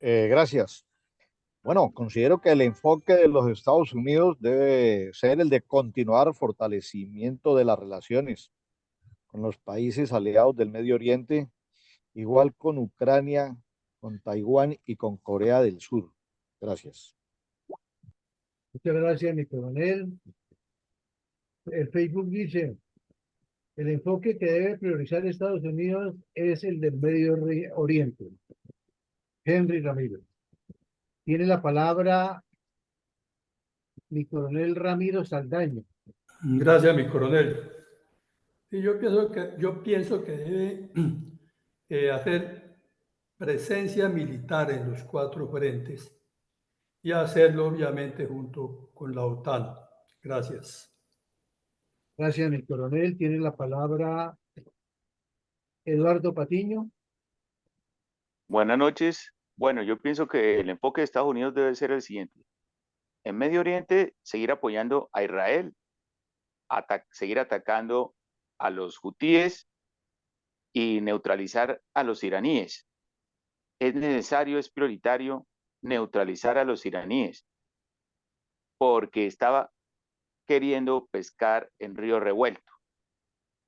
S5: Gracias. Bueno, considero que el enfoque de los Estados Unidos debe ser el de continuar fortalecimiento de las relaciones con los países aliados del Medio Oriente, igual con Ucrania, con Taiwán y con Corea del Sur. Gracias.
S2: Muchas gracias, mi coronel. El Facebook dice, el enfoque que debe priorizar Estados Unidos es el del Medio Oriente. Henry Ramírez. Tiene la palabra mi coronel Ramiro Saldaña.
S6: Gracias, mi coronel. Y yo pienso que debe hacer presencia militar en los 4 frentes y hacerlo obviamente junto con la OTAN. Gracias.
S2: Gracias, mi coronel. Tiene la palabra Eduardo Patiño.
S8: Buenas noches. Bueno, yo pienso que el enfoque de Estados Unidos debe ser el siguiente. En Medio Oriente, seguir apoyando a Israel, seguir atacando a los hutíes y neutralizar a los iraníes. Es necesario, es prioritario neutralizar a los iraníes porque estaba queriendo pescar en río revuelto.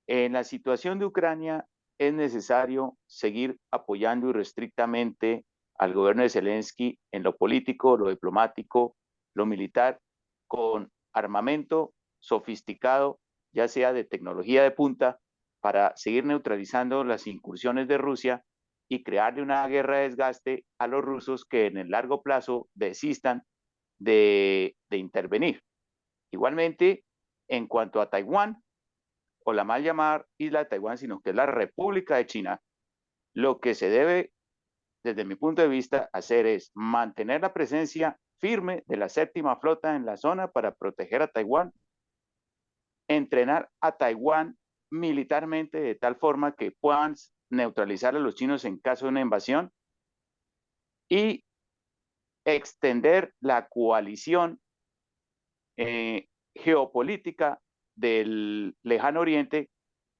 S8: En la situación de Ucrania es necesario seguir apoyando irrestrictamente al gobierno de Zelensky en lo político, lo diplomático, lo militar, con armamento sofisticado, ya sea de tecnología de punta, para seguir neutralizando las incursiones de Rusia y crearle una guerra de desgaste a los rusos que en el largo plazo desistan de intervenir. Igualmente, en cuanto a Taiwán, o la mal llamada isla de Taiwán, sino que es la República de China, lo que se debe desde mi punto de vista, hacer es mantener la presencia firme de la séptima flota en la zona para proteger a Taiwán, entrenar a Taiwán militarmente de tal forma que puedan neutralizar a los chinos en caso de una invasión y extender la coalición geopolítica del lejano oriente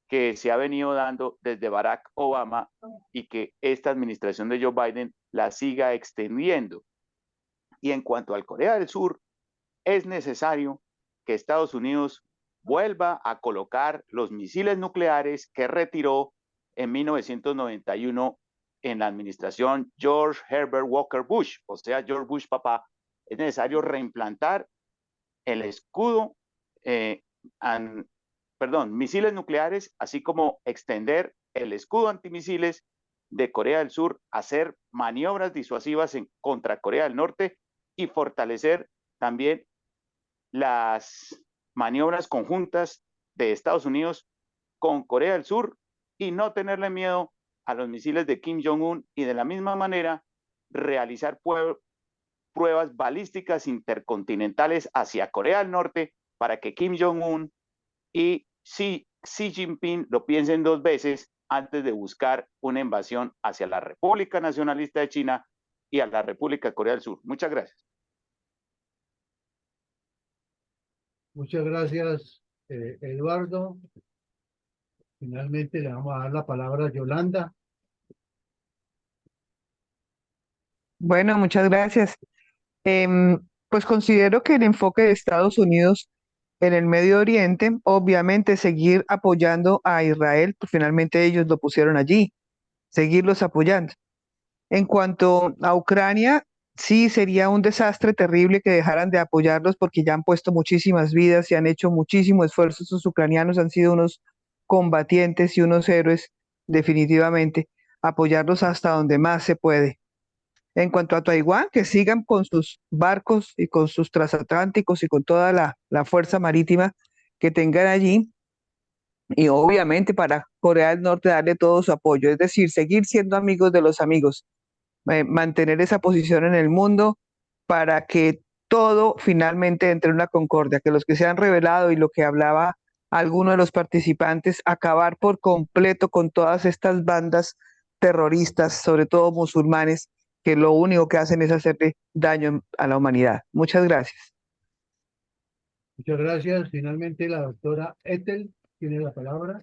S8: que se ha venido dando desde Barack Obama y que esta administración de Joe Biden la siga extendiendo. Y en cuanto al Corea del Sur, es necesario que Estados Unidos vuelva a colocar los misiles nucleares que retiró en 1991 en la administración George Herbert Walker Bush, o sea, George Bush papá. Es necesario reimplantar el escudo, misiles nucleares, así como extender el escudo antimisiles de Corea del Sur, hacer maniobras disuasivas contra Corea del Norte y fortalecer también las maniobras conjuntas de Estados Unidos con Corea del Sur y no tenerle miedo a los misiles de Kim Jong-un y de la misma manera realizar pruebas balísticas intercontinentales hacia Corea del Norte para que Kim Jong-un y Xi Jinping lo piensen dos veces antes de buscar una invasión hacia la República Nacionalista de China y a la República de Corea del Sur. Muchas gracias.
S2: Muchas gracias, Eduardo. Finalmente le vamos a dar la palabra a Yolanda.
S9: Bueno, muchas gracias. Pues considero que el enfoque de Estados Unidos en el Medio Oriente, obviamente seguir apoyando a Israel, pues finalmente ellos lo pusieron allí, seguirlos apoyando. En cuanto a Ucrania, sí sería un desastre terrible que dejaran de apoyarlos porque ya han puesto muchísimas vidas y han hecho muchísimo esfuerzo. Sus ucranianos han sido unos combatientes y unos héroes, definitivamente. Apoyarlos hasta donde más se puede. En cuanto a Taiwán, que sigan con sus barcos y con sus transatlánticos y con toda la fuerza marítima que tengan allí. Y obviamente para Corea del Norte darle todo su apoyo, es decir, seguir siendo amigos de los amigos, mantener esa posición en el mundo para que todo finalmente entre en una concordia, que los que se han revelado y lo que hablaba alguno de los participantes, acabar por completo con todas estas bandas terroristas, sobre todo musulmanes, que lo único que hacen es hacerle daño a la humanidad. Muchas gracias.
S2: Muchas gracias. Finalmente, la doctora Ethel tiene la palabra.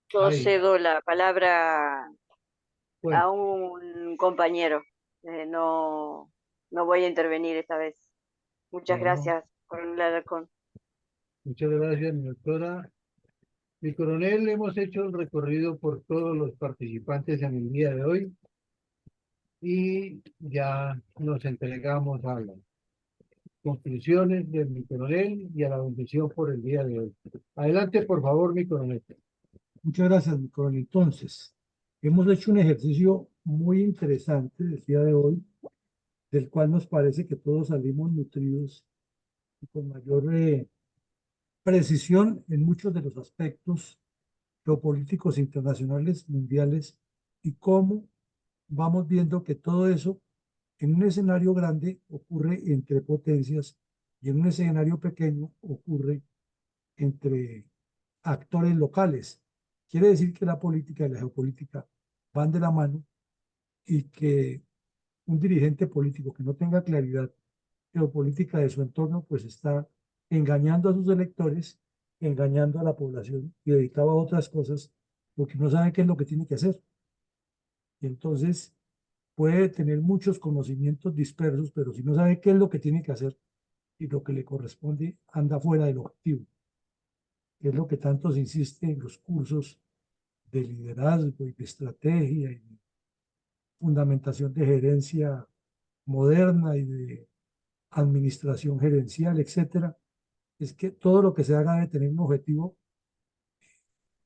S10: Yo
S2: Ahí,
S10: cedo la palabra
S2: bueno,
S10: a un compañero. No, no voy a intervenir esta vez. Muchas
S2: bueno,
S10: gracias, Coronel Alarcón.
S2: muchas gracias, mi doctora. Mi coronel, hemos hecho el recorrido por todos los participantes en el día de hoy y ya nos entregamos a las conclusiones de mi coronel y a la bendición por el día de hoy. Adelante, por favor, mi coronel.
S1: Muchas gracias, mi coronel. Entonces, hemos hecho un ejercicio muy interesante el día de hoy, del cual nos parece que todos salimos nutridos y con mayor precisión en muchos de los aspectos geopolíticos internacionales, mundiales, y cómo vamos viendo que todo eso en un escenario grande ocurre entre potencias y en un escenario pequeño ocurre entre actores locales. Quiere decir que la política y la geopolítica van de la mano y que un dirigente político que no tenga claridad geopolítica de su entorno, pues está engañando a sus electores, engañando a la población y dedicado a otras cosas porque no sabe qué es lo que tiene que hacer. Y entonces puede tener muchos conocimientos dispersos, pero si no sabe qué es lo que tiene que hacer y lo que le corresponde, anda fuera del objetivo. Que es lo que tanto se insiste en los cursos de liderazgo y de estrategia y de fundamentación de gerencia moderna y de administración gerencial, etcétera, es que todo lo que se haga debe tener un objetivo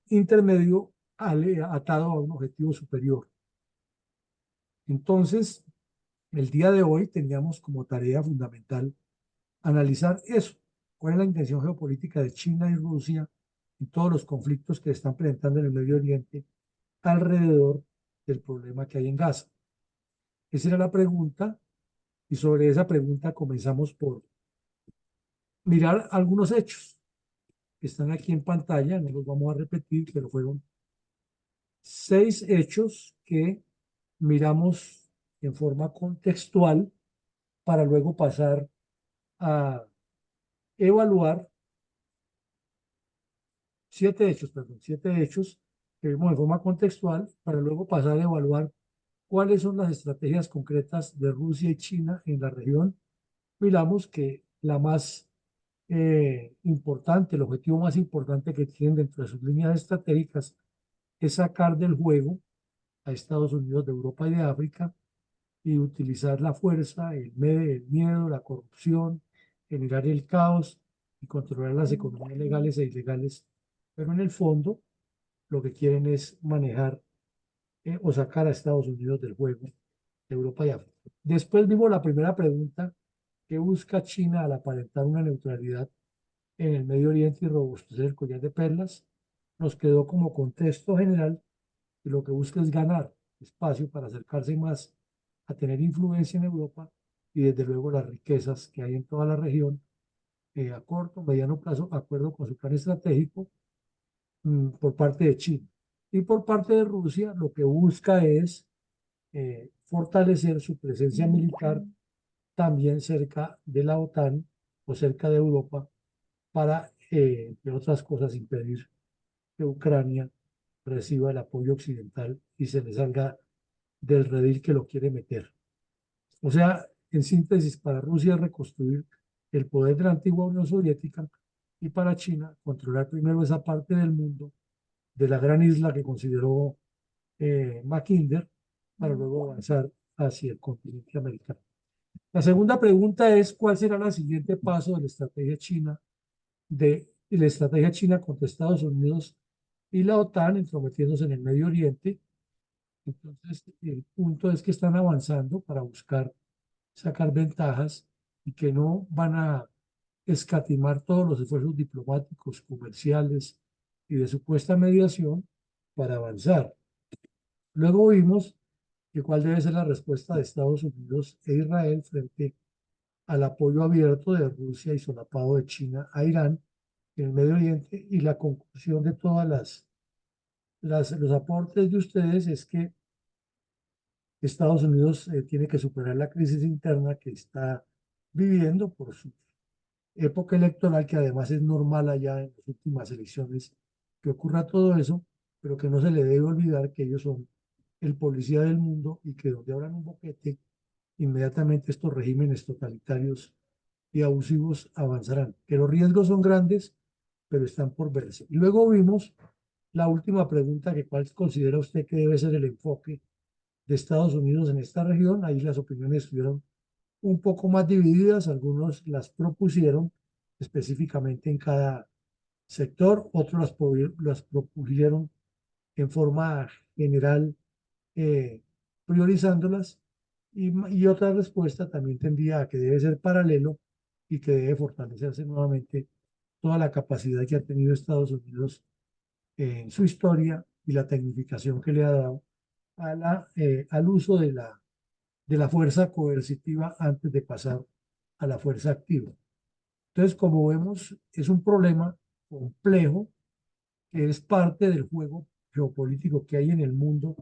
S1: intermedio atado a un objetivo superior. Entonces, El día de hoy teníamos como tarea fundamental analizar eso. ¿Cuál es la intención geopolítica de China y Rusia en todos los conflictos que están presentando en el Medio Oriente alrededor del problema que hay en Gaza? Esa era la pregunta, y sobre esa pregunta comenzamos por mirar algunos hechos que están aquí en pantalla, no los vamos a repetir, pero fueron 6 hechos que miramos en forma contextual para luego pasar a evaluar 7 hechos, perdón, 7 hechos que vimos en forma contextual para luego pasar a evaluar cuáles son las estrategias concretas de Rusia y China en la región. Miramos que la más importante, el objetivo más importante que tienen dentro de sus líneas estratégicas es sacar del juego a Estados Unidos de Europa y de África y utilizar la fuerza, el miedo, la corrupción, generar el caos y controlar las economías legales e ilegales. Pero en el fondo, lo que quieren es manejar o sacar a Estados Unidos del juego de Europa y África. Después vimos la primera pregunta, que busca China al aparentar una neutralidad en el Medio Oriente y robustecer el collar de perlas. Nos quedó como contexto general que lo que busca es ganar espacio para acercarse más a tener influencia en Europa y desde luego las riquezas que hay en toda la región a corto, mediano plazo, de acuerdo con su plan estratégico por parte de China. Y por parte de Rusia, lo que busca es fortalecer su presencia militar también cerca de la OTAN o cerca de Europa para, entre otras cosas, impedir que Ucrania reciba el apoyo occidental y se le salga del redil que lo quiere meter. O sea, en síntesis, para Rusia reconstruir el poder de la antigua Unión Soviética y para China controlar primero esa parte del mundo, de la gran isla que consideró Mackinder, para luego avanzar hacia el continente americano. La segunda pregunta es, ¿cuál será el siguiente paso de la estrategia china contra Estados Unidos y la OTAN entrometiéndose en el Medio Oriente? Entonces, el punto es que están avanzando para buscar sacar ventajas y que no van a escatimar todos los esfuerzos diplomáticos, comerciales y de supuesta mediación para avanzar. Luego vimos que cuál debe ser la respuesta de Estados Unidos e Israel frente al apoyo abierto de Rusia y solapado de China a Irán en el Medio Oriente, y la conclusión de todas los aportes de ustedes es que Estados Unidos tiene que superar la crisis interna que está viviendo por su época electoral, que además es normal allá en las últimas elecciones que ocurra todo eso, pero que no se le debe olvidar que ellos son el policía del mundo y que donde abran un boquete, inmediatamente estos regímenes totalitarios y abusivos avanzarán. Que los riesgos son grandes, pero están por verse. Y luego vimos la última pregunta, que cuál considera usted que debe ser el enfoque de Estados Unidos en esta región. Ahí las opiniones estuvieron un poco más divididas, algunos las propusieron específicamente en cada sector, otros las propusieron en forma general, priorizándolas, y otra respuesta también tendría a que debe ser paralelo y que debe fortalecerse nuevamente toda la capacidad que ha tenido Estados Unidos en su historia y la tecnificación que le ha dado al uso de la fuerza coercitiva antes de pasar a la fuerza activa. Entonces, como vemos, es un problema complejo que es parte del juego geopolítico que hay en el mundo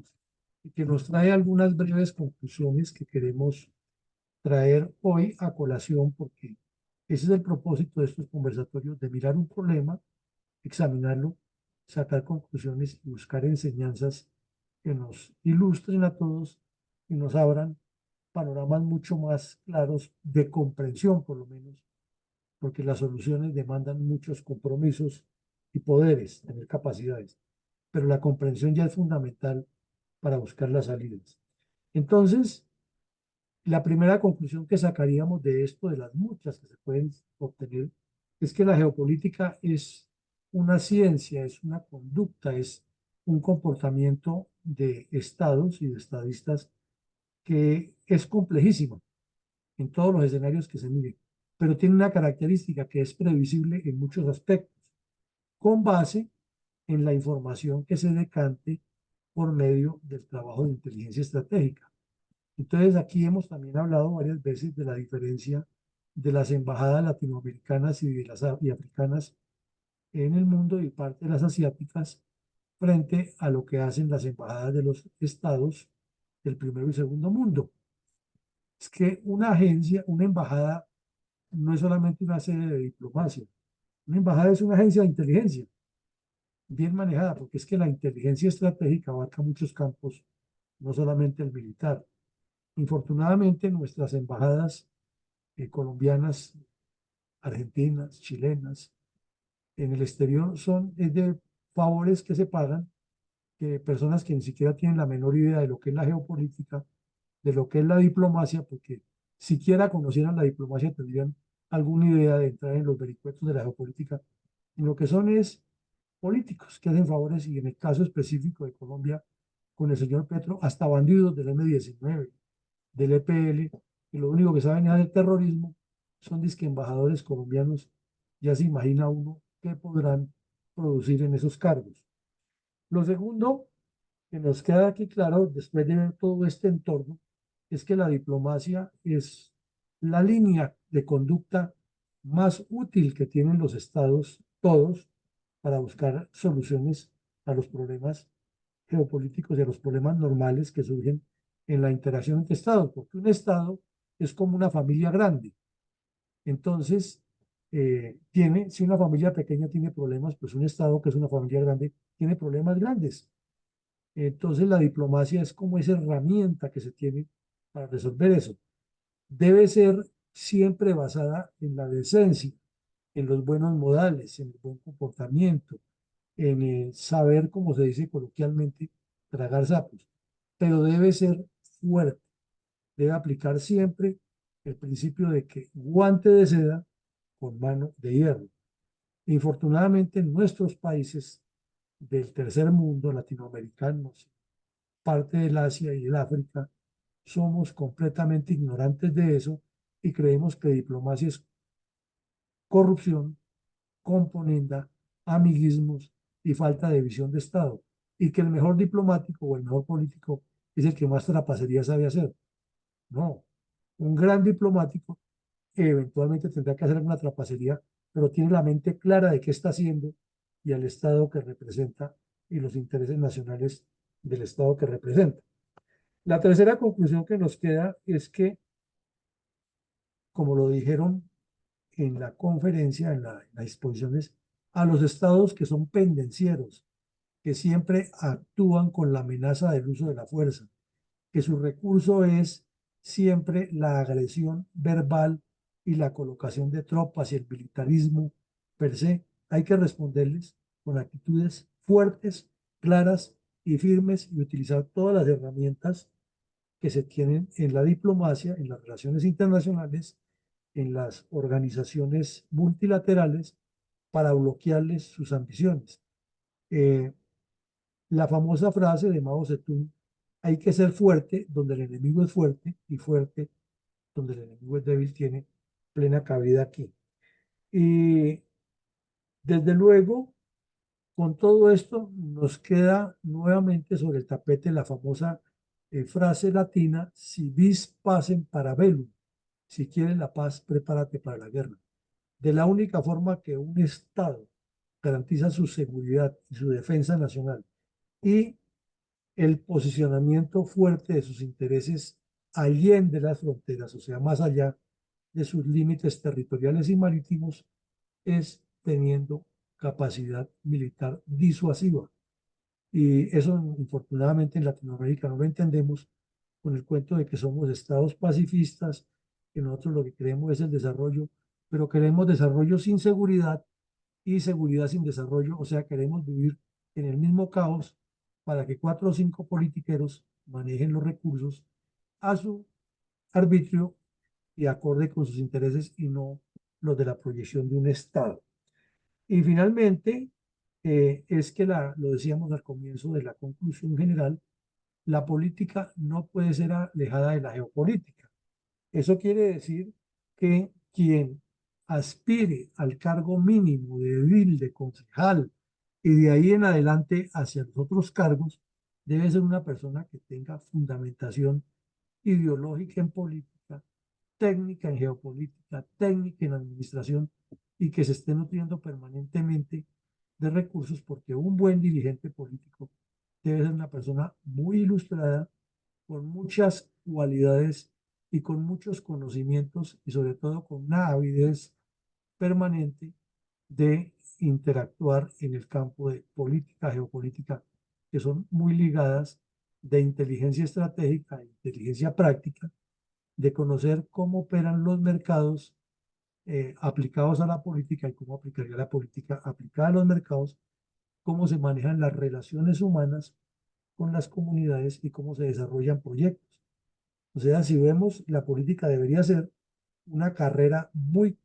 S1: y que nos trae algunas breves conclusiones que queremos traer hoy a colación, porque ese es el propósito de estos conversatorios, de mirar un problema, examinarlo, sacar conclusiones y buscar enseñanzas que nos ilustren a todos y nos abran panoramas mucho más claros de comprensión, por lo menos, porque las soluciones demandan muchos compromisos y poderes, tener capacidades, pero la comprensión ya es fundamental para buscar las salidas. Entonces, la primera conclusión que sacaríamos de esto, de las muchas que se pueden obtener, es que la geopolítica es una ciencia, es una conducta, es un comportamiento de estados y de estadistas que es complejísima en todos los escenarios que se miren, pero tiene una característica que es previsible en muchos aspectos, con base en la información que se decante por medio del trabajo de inteligencia estratégica. Entonces, aquí hemos también hablado varias veces de la diferencia de las embajadas latinoamericanas y africanas en el mundo y parte de las asiáticas frente a lo que hacen las embajadas de los estados del primero y segundo mundo. Es que una agencia, una embajada, no es solamente una sede de diplomacia. Una embajada es una agencia de inteligencia bien manejada, porque es que la inteligencia estratégica abarca muchos campos, no solamente el militar. Infortunadamente, nuestras embajadas colombianas, argentinas, chilenas, en el exterior son de favores que se pagan, que personas que ni siquiera tienen la menor idea de lo que es la geopolítica, de lo que es la diplomacia, porque siquiera conocieran la diplomacia tendrían alguna idea de entrar en los vericuetos de la geopolítica. Y lo que son es políticos que hacen favores, y en el caso específico de Colombia, con el señor Petro, hasta bandidos del M-19, del EPL, que lo único que saben es hacer terrorismo, son disque embajadores colombianos. Ya se imagina uno qué podrán producir en esos cargos. Lo segundo que nos queda aquí claro, después de ver todo este entorno, es que la diplomacia es la línea de conducta más útil que tienen los estados, todos, para buscar soluciones a los problemas geopolíticos y a los problemas normales que surgen en la interacción entre estados, porque un estado es como una familia grande. Entonces, si una familia pequeña tiene problemas, pues un estado que es una familia grande tiene problemas grandes. Entonces, la diplomacia es como esa herramienta que se tiene para resolver eso. Debe ser siempre basada en la decencia, en los buenos modales, en el buen comportamiento, en saber, como se dice coloquialmente, tragar sapos. Pero debe ser fuerte, debe aplicar siempre el principio de que guante de seda con mano de hierro. Infortunadamente, en nuestros países del tercer mundo, latinoamericanos, parte del Asia y el África, somos completamente ignorantes de eso y creemos que diplomacia es corrupción, componenda, amiguismos y falta de visión de Estado, y que el mejor diplomático o el mejor político es el que más trapacería sabe hacer. No, un gran diplomático eventualmente tendrá que hacer alguna trapacería, pero tiene la mente clara de qué está haciendo y al Estado que representa y los intereses nacionales del Estado que representa. La tercera conclusión que nos queda es que, como lo dijeron en la conferencia, en las exposiciones, a los estados que son pendencieros, que siempre actúan con la amenaza del uso de la fuerza, que su recurso es siempre la agresión verbal y la colocación de tropas y el militarismo per se, hay que responderles con actitudes fuertes, claras y firmes y utilizar todas las herramientas que se tienen en la diplomacia, en las relaciones internacionales, en las organizaciones multilaterales para bloquearles sus ambiciones. La famosa frase de Mao Zedong, hay que ser fuerte donde el enemigo es fuerte y fuerte donde el enemigo es débil, tiene plena cabida aquí. Y desde luego, con todo esto, nos queda nuevamente sobre el tapete la famosa frase latina, si vis pacem para bellum, si quieres la paz, prepárate para la guerra. De la única forma que un Estado garantiza su seguridad y su defensa nacional y el posicionamiento fuerte de sus intereses allende las fronteras, o sea, más allá de sus límites territoriales y marítimos, es teniendo capacidad militar disuasiva. Y eso, infortunadamente, en Latinoamérica no lo entendemos con el cuento de que somos estados pacifistas, que nosotros lo que queremos es el desarrollo, pero queremos desarrollo sin seguridad y seguridad sin desarrollo, o sea, queremos vivir en el mismo caos para que 4 o 5 politiqueros manejen los recursos a su arbitrio y acorde con sus intereses y no los de la proyección de un Estado. Y finalmente, es que lo decíamos al comienzo de la conclusión general, la política no puede ser alejada de la geopolítica. Eso quiere decir que quien aspire al cargo mínimo de edil, de concejal, y de ahí en adelante hacia los otros cargos, debe ser una persona que tenga fundamentación ideológica en política, técnica en geopolítica, técnica en administración, y que se esté nutriendo permanentemente de recursos, porque un buen dirigente político debe ser una persona muy ilustrada, con muchas cualidades y con muchos conocimientos, y sobre todo con una avidez permanente de interactuar en el campo de política, geopolítica, que son muy ligadas, de inteligencia estratégica e inteligencia práctica, de conocer cómo operan los mercados aplicados a la política y cómo aplicaría la política aplicada a los mercados, cómo se manejan las relaciones humanas con las comunidades y cómo se desarrollan proyectos. O sea, si vemos, la política debería ser una carrera muy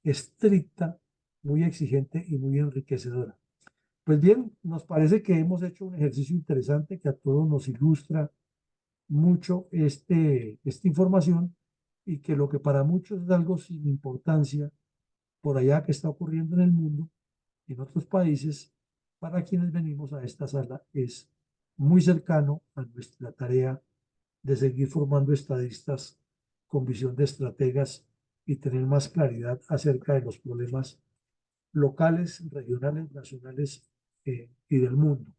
S1: estricta, muy exigente y muy enriquecedora. Pues bien, nos parece que hemos hecho un ejercicio interesante que a todos nos ilustra mucho esta información, y que lo que para muchos es algo sin importancia por allá que está ocurriendo en el mundo, en otros países, para quienes venimos a esta sala es muy cercano a nuestra tarea de seguir formando estadistas con visión de estrategas y tener más claridad acerca de los problemas locales, regionales, nacionales y del mundo.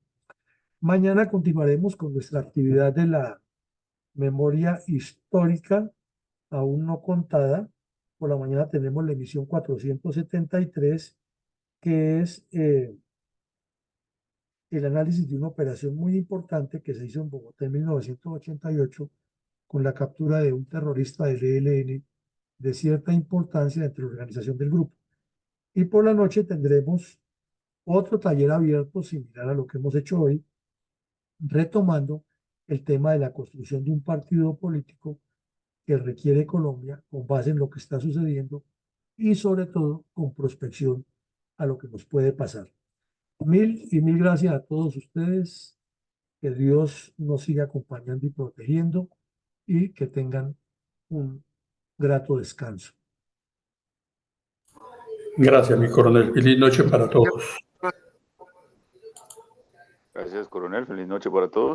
S1: Mañana continuaremos con nuestra actividad de la memoria histórica aún no contada. Por la mañana tenemos la emisión 473, que es el análisis de una operación muy importante que se hizo en Bogotá en 1988 con la captura de un terrorista del ELN de cierta importancia entre la organización del grupo. Y por la noche tendremos otro taller abierto similar a lo que hemos hecho hoy, retomando el tema de la construcción de un partido político que requiere Colombia con base en lo que está sucediendo y sobre todo con prospección a lo que nos puede pasar. Mil y mil gracias a todos ustedes. Que Dios nos siga acompañando y protegiendo, y que tengan un grato descanso.
S6: Gracias, mi coronel. Feliz noche para todos.
S8: Gracias, coronel. Feliz noche para todos.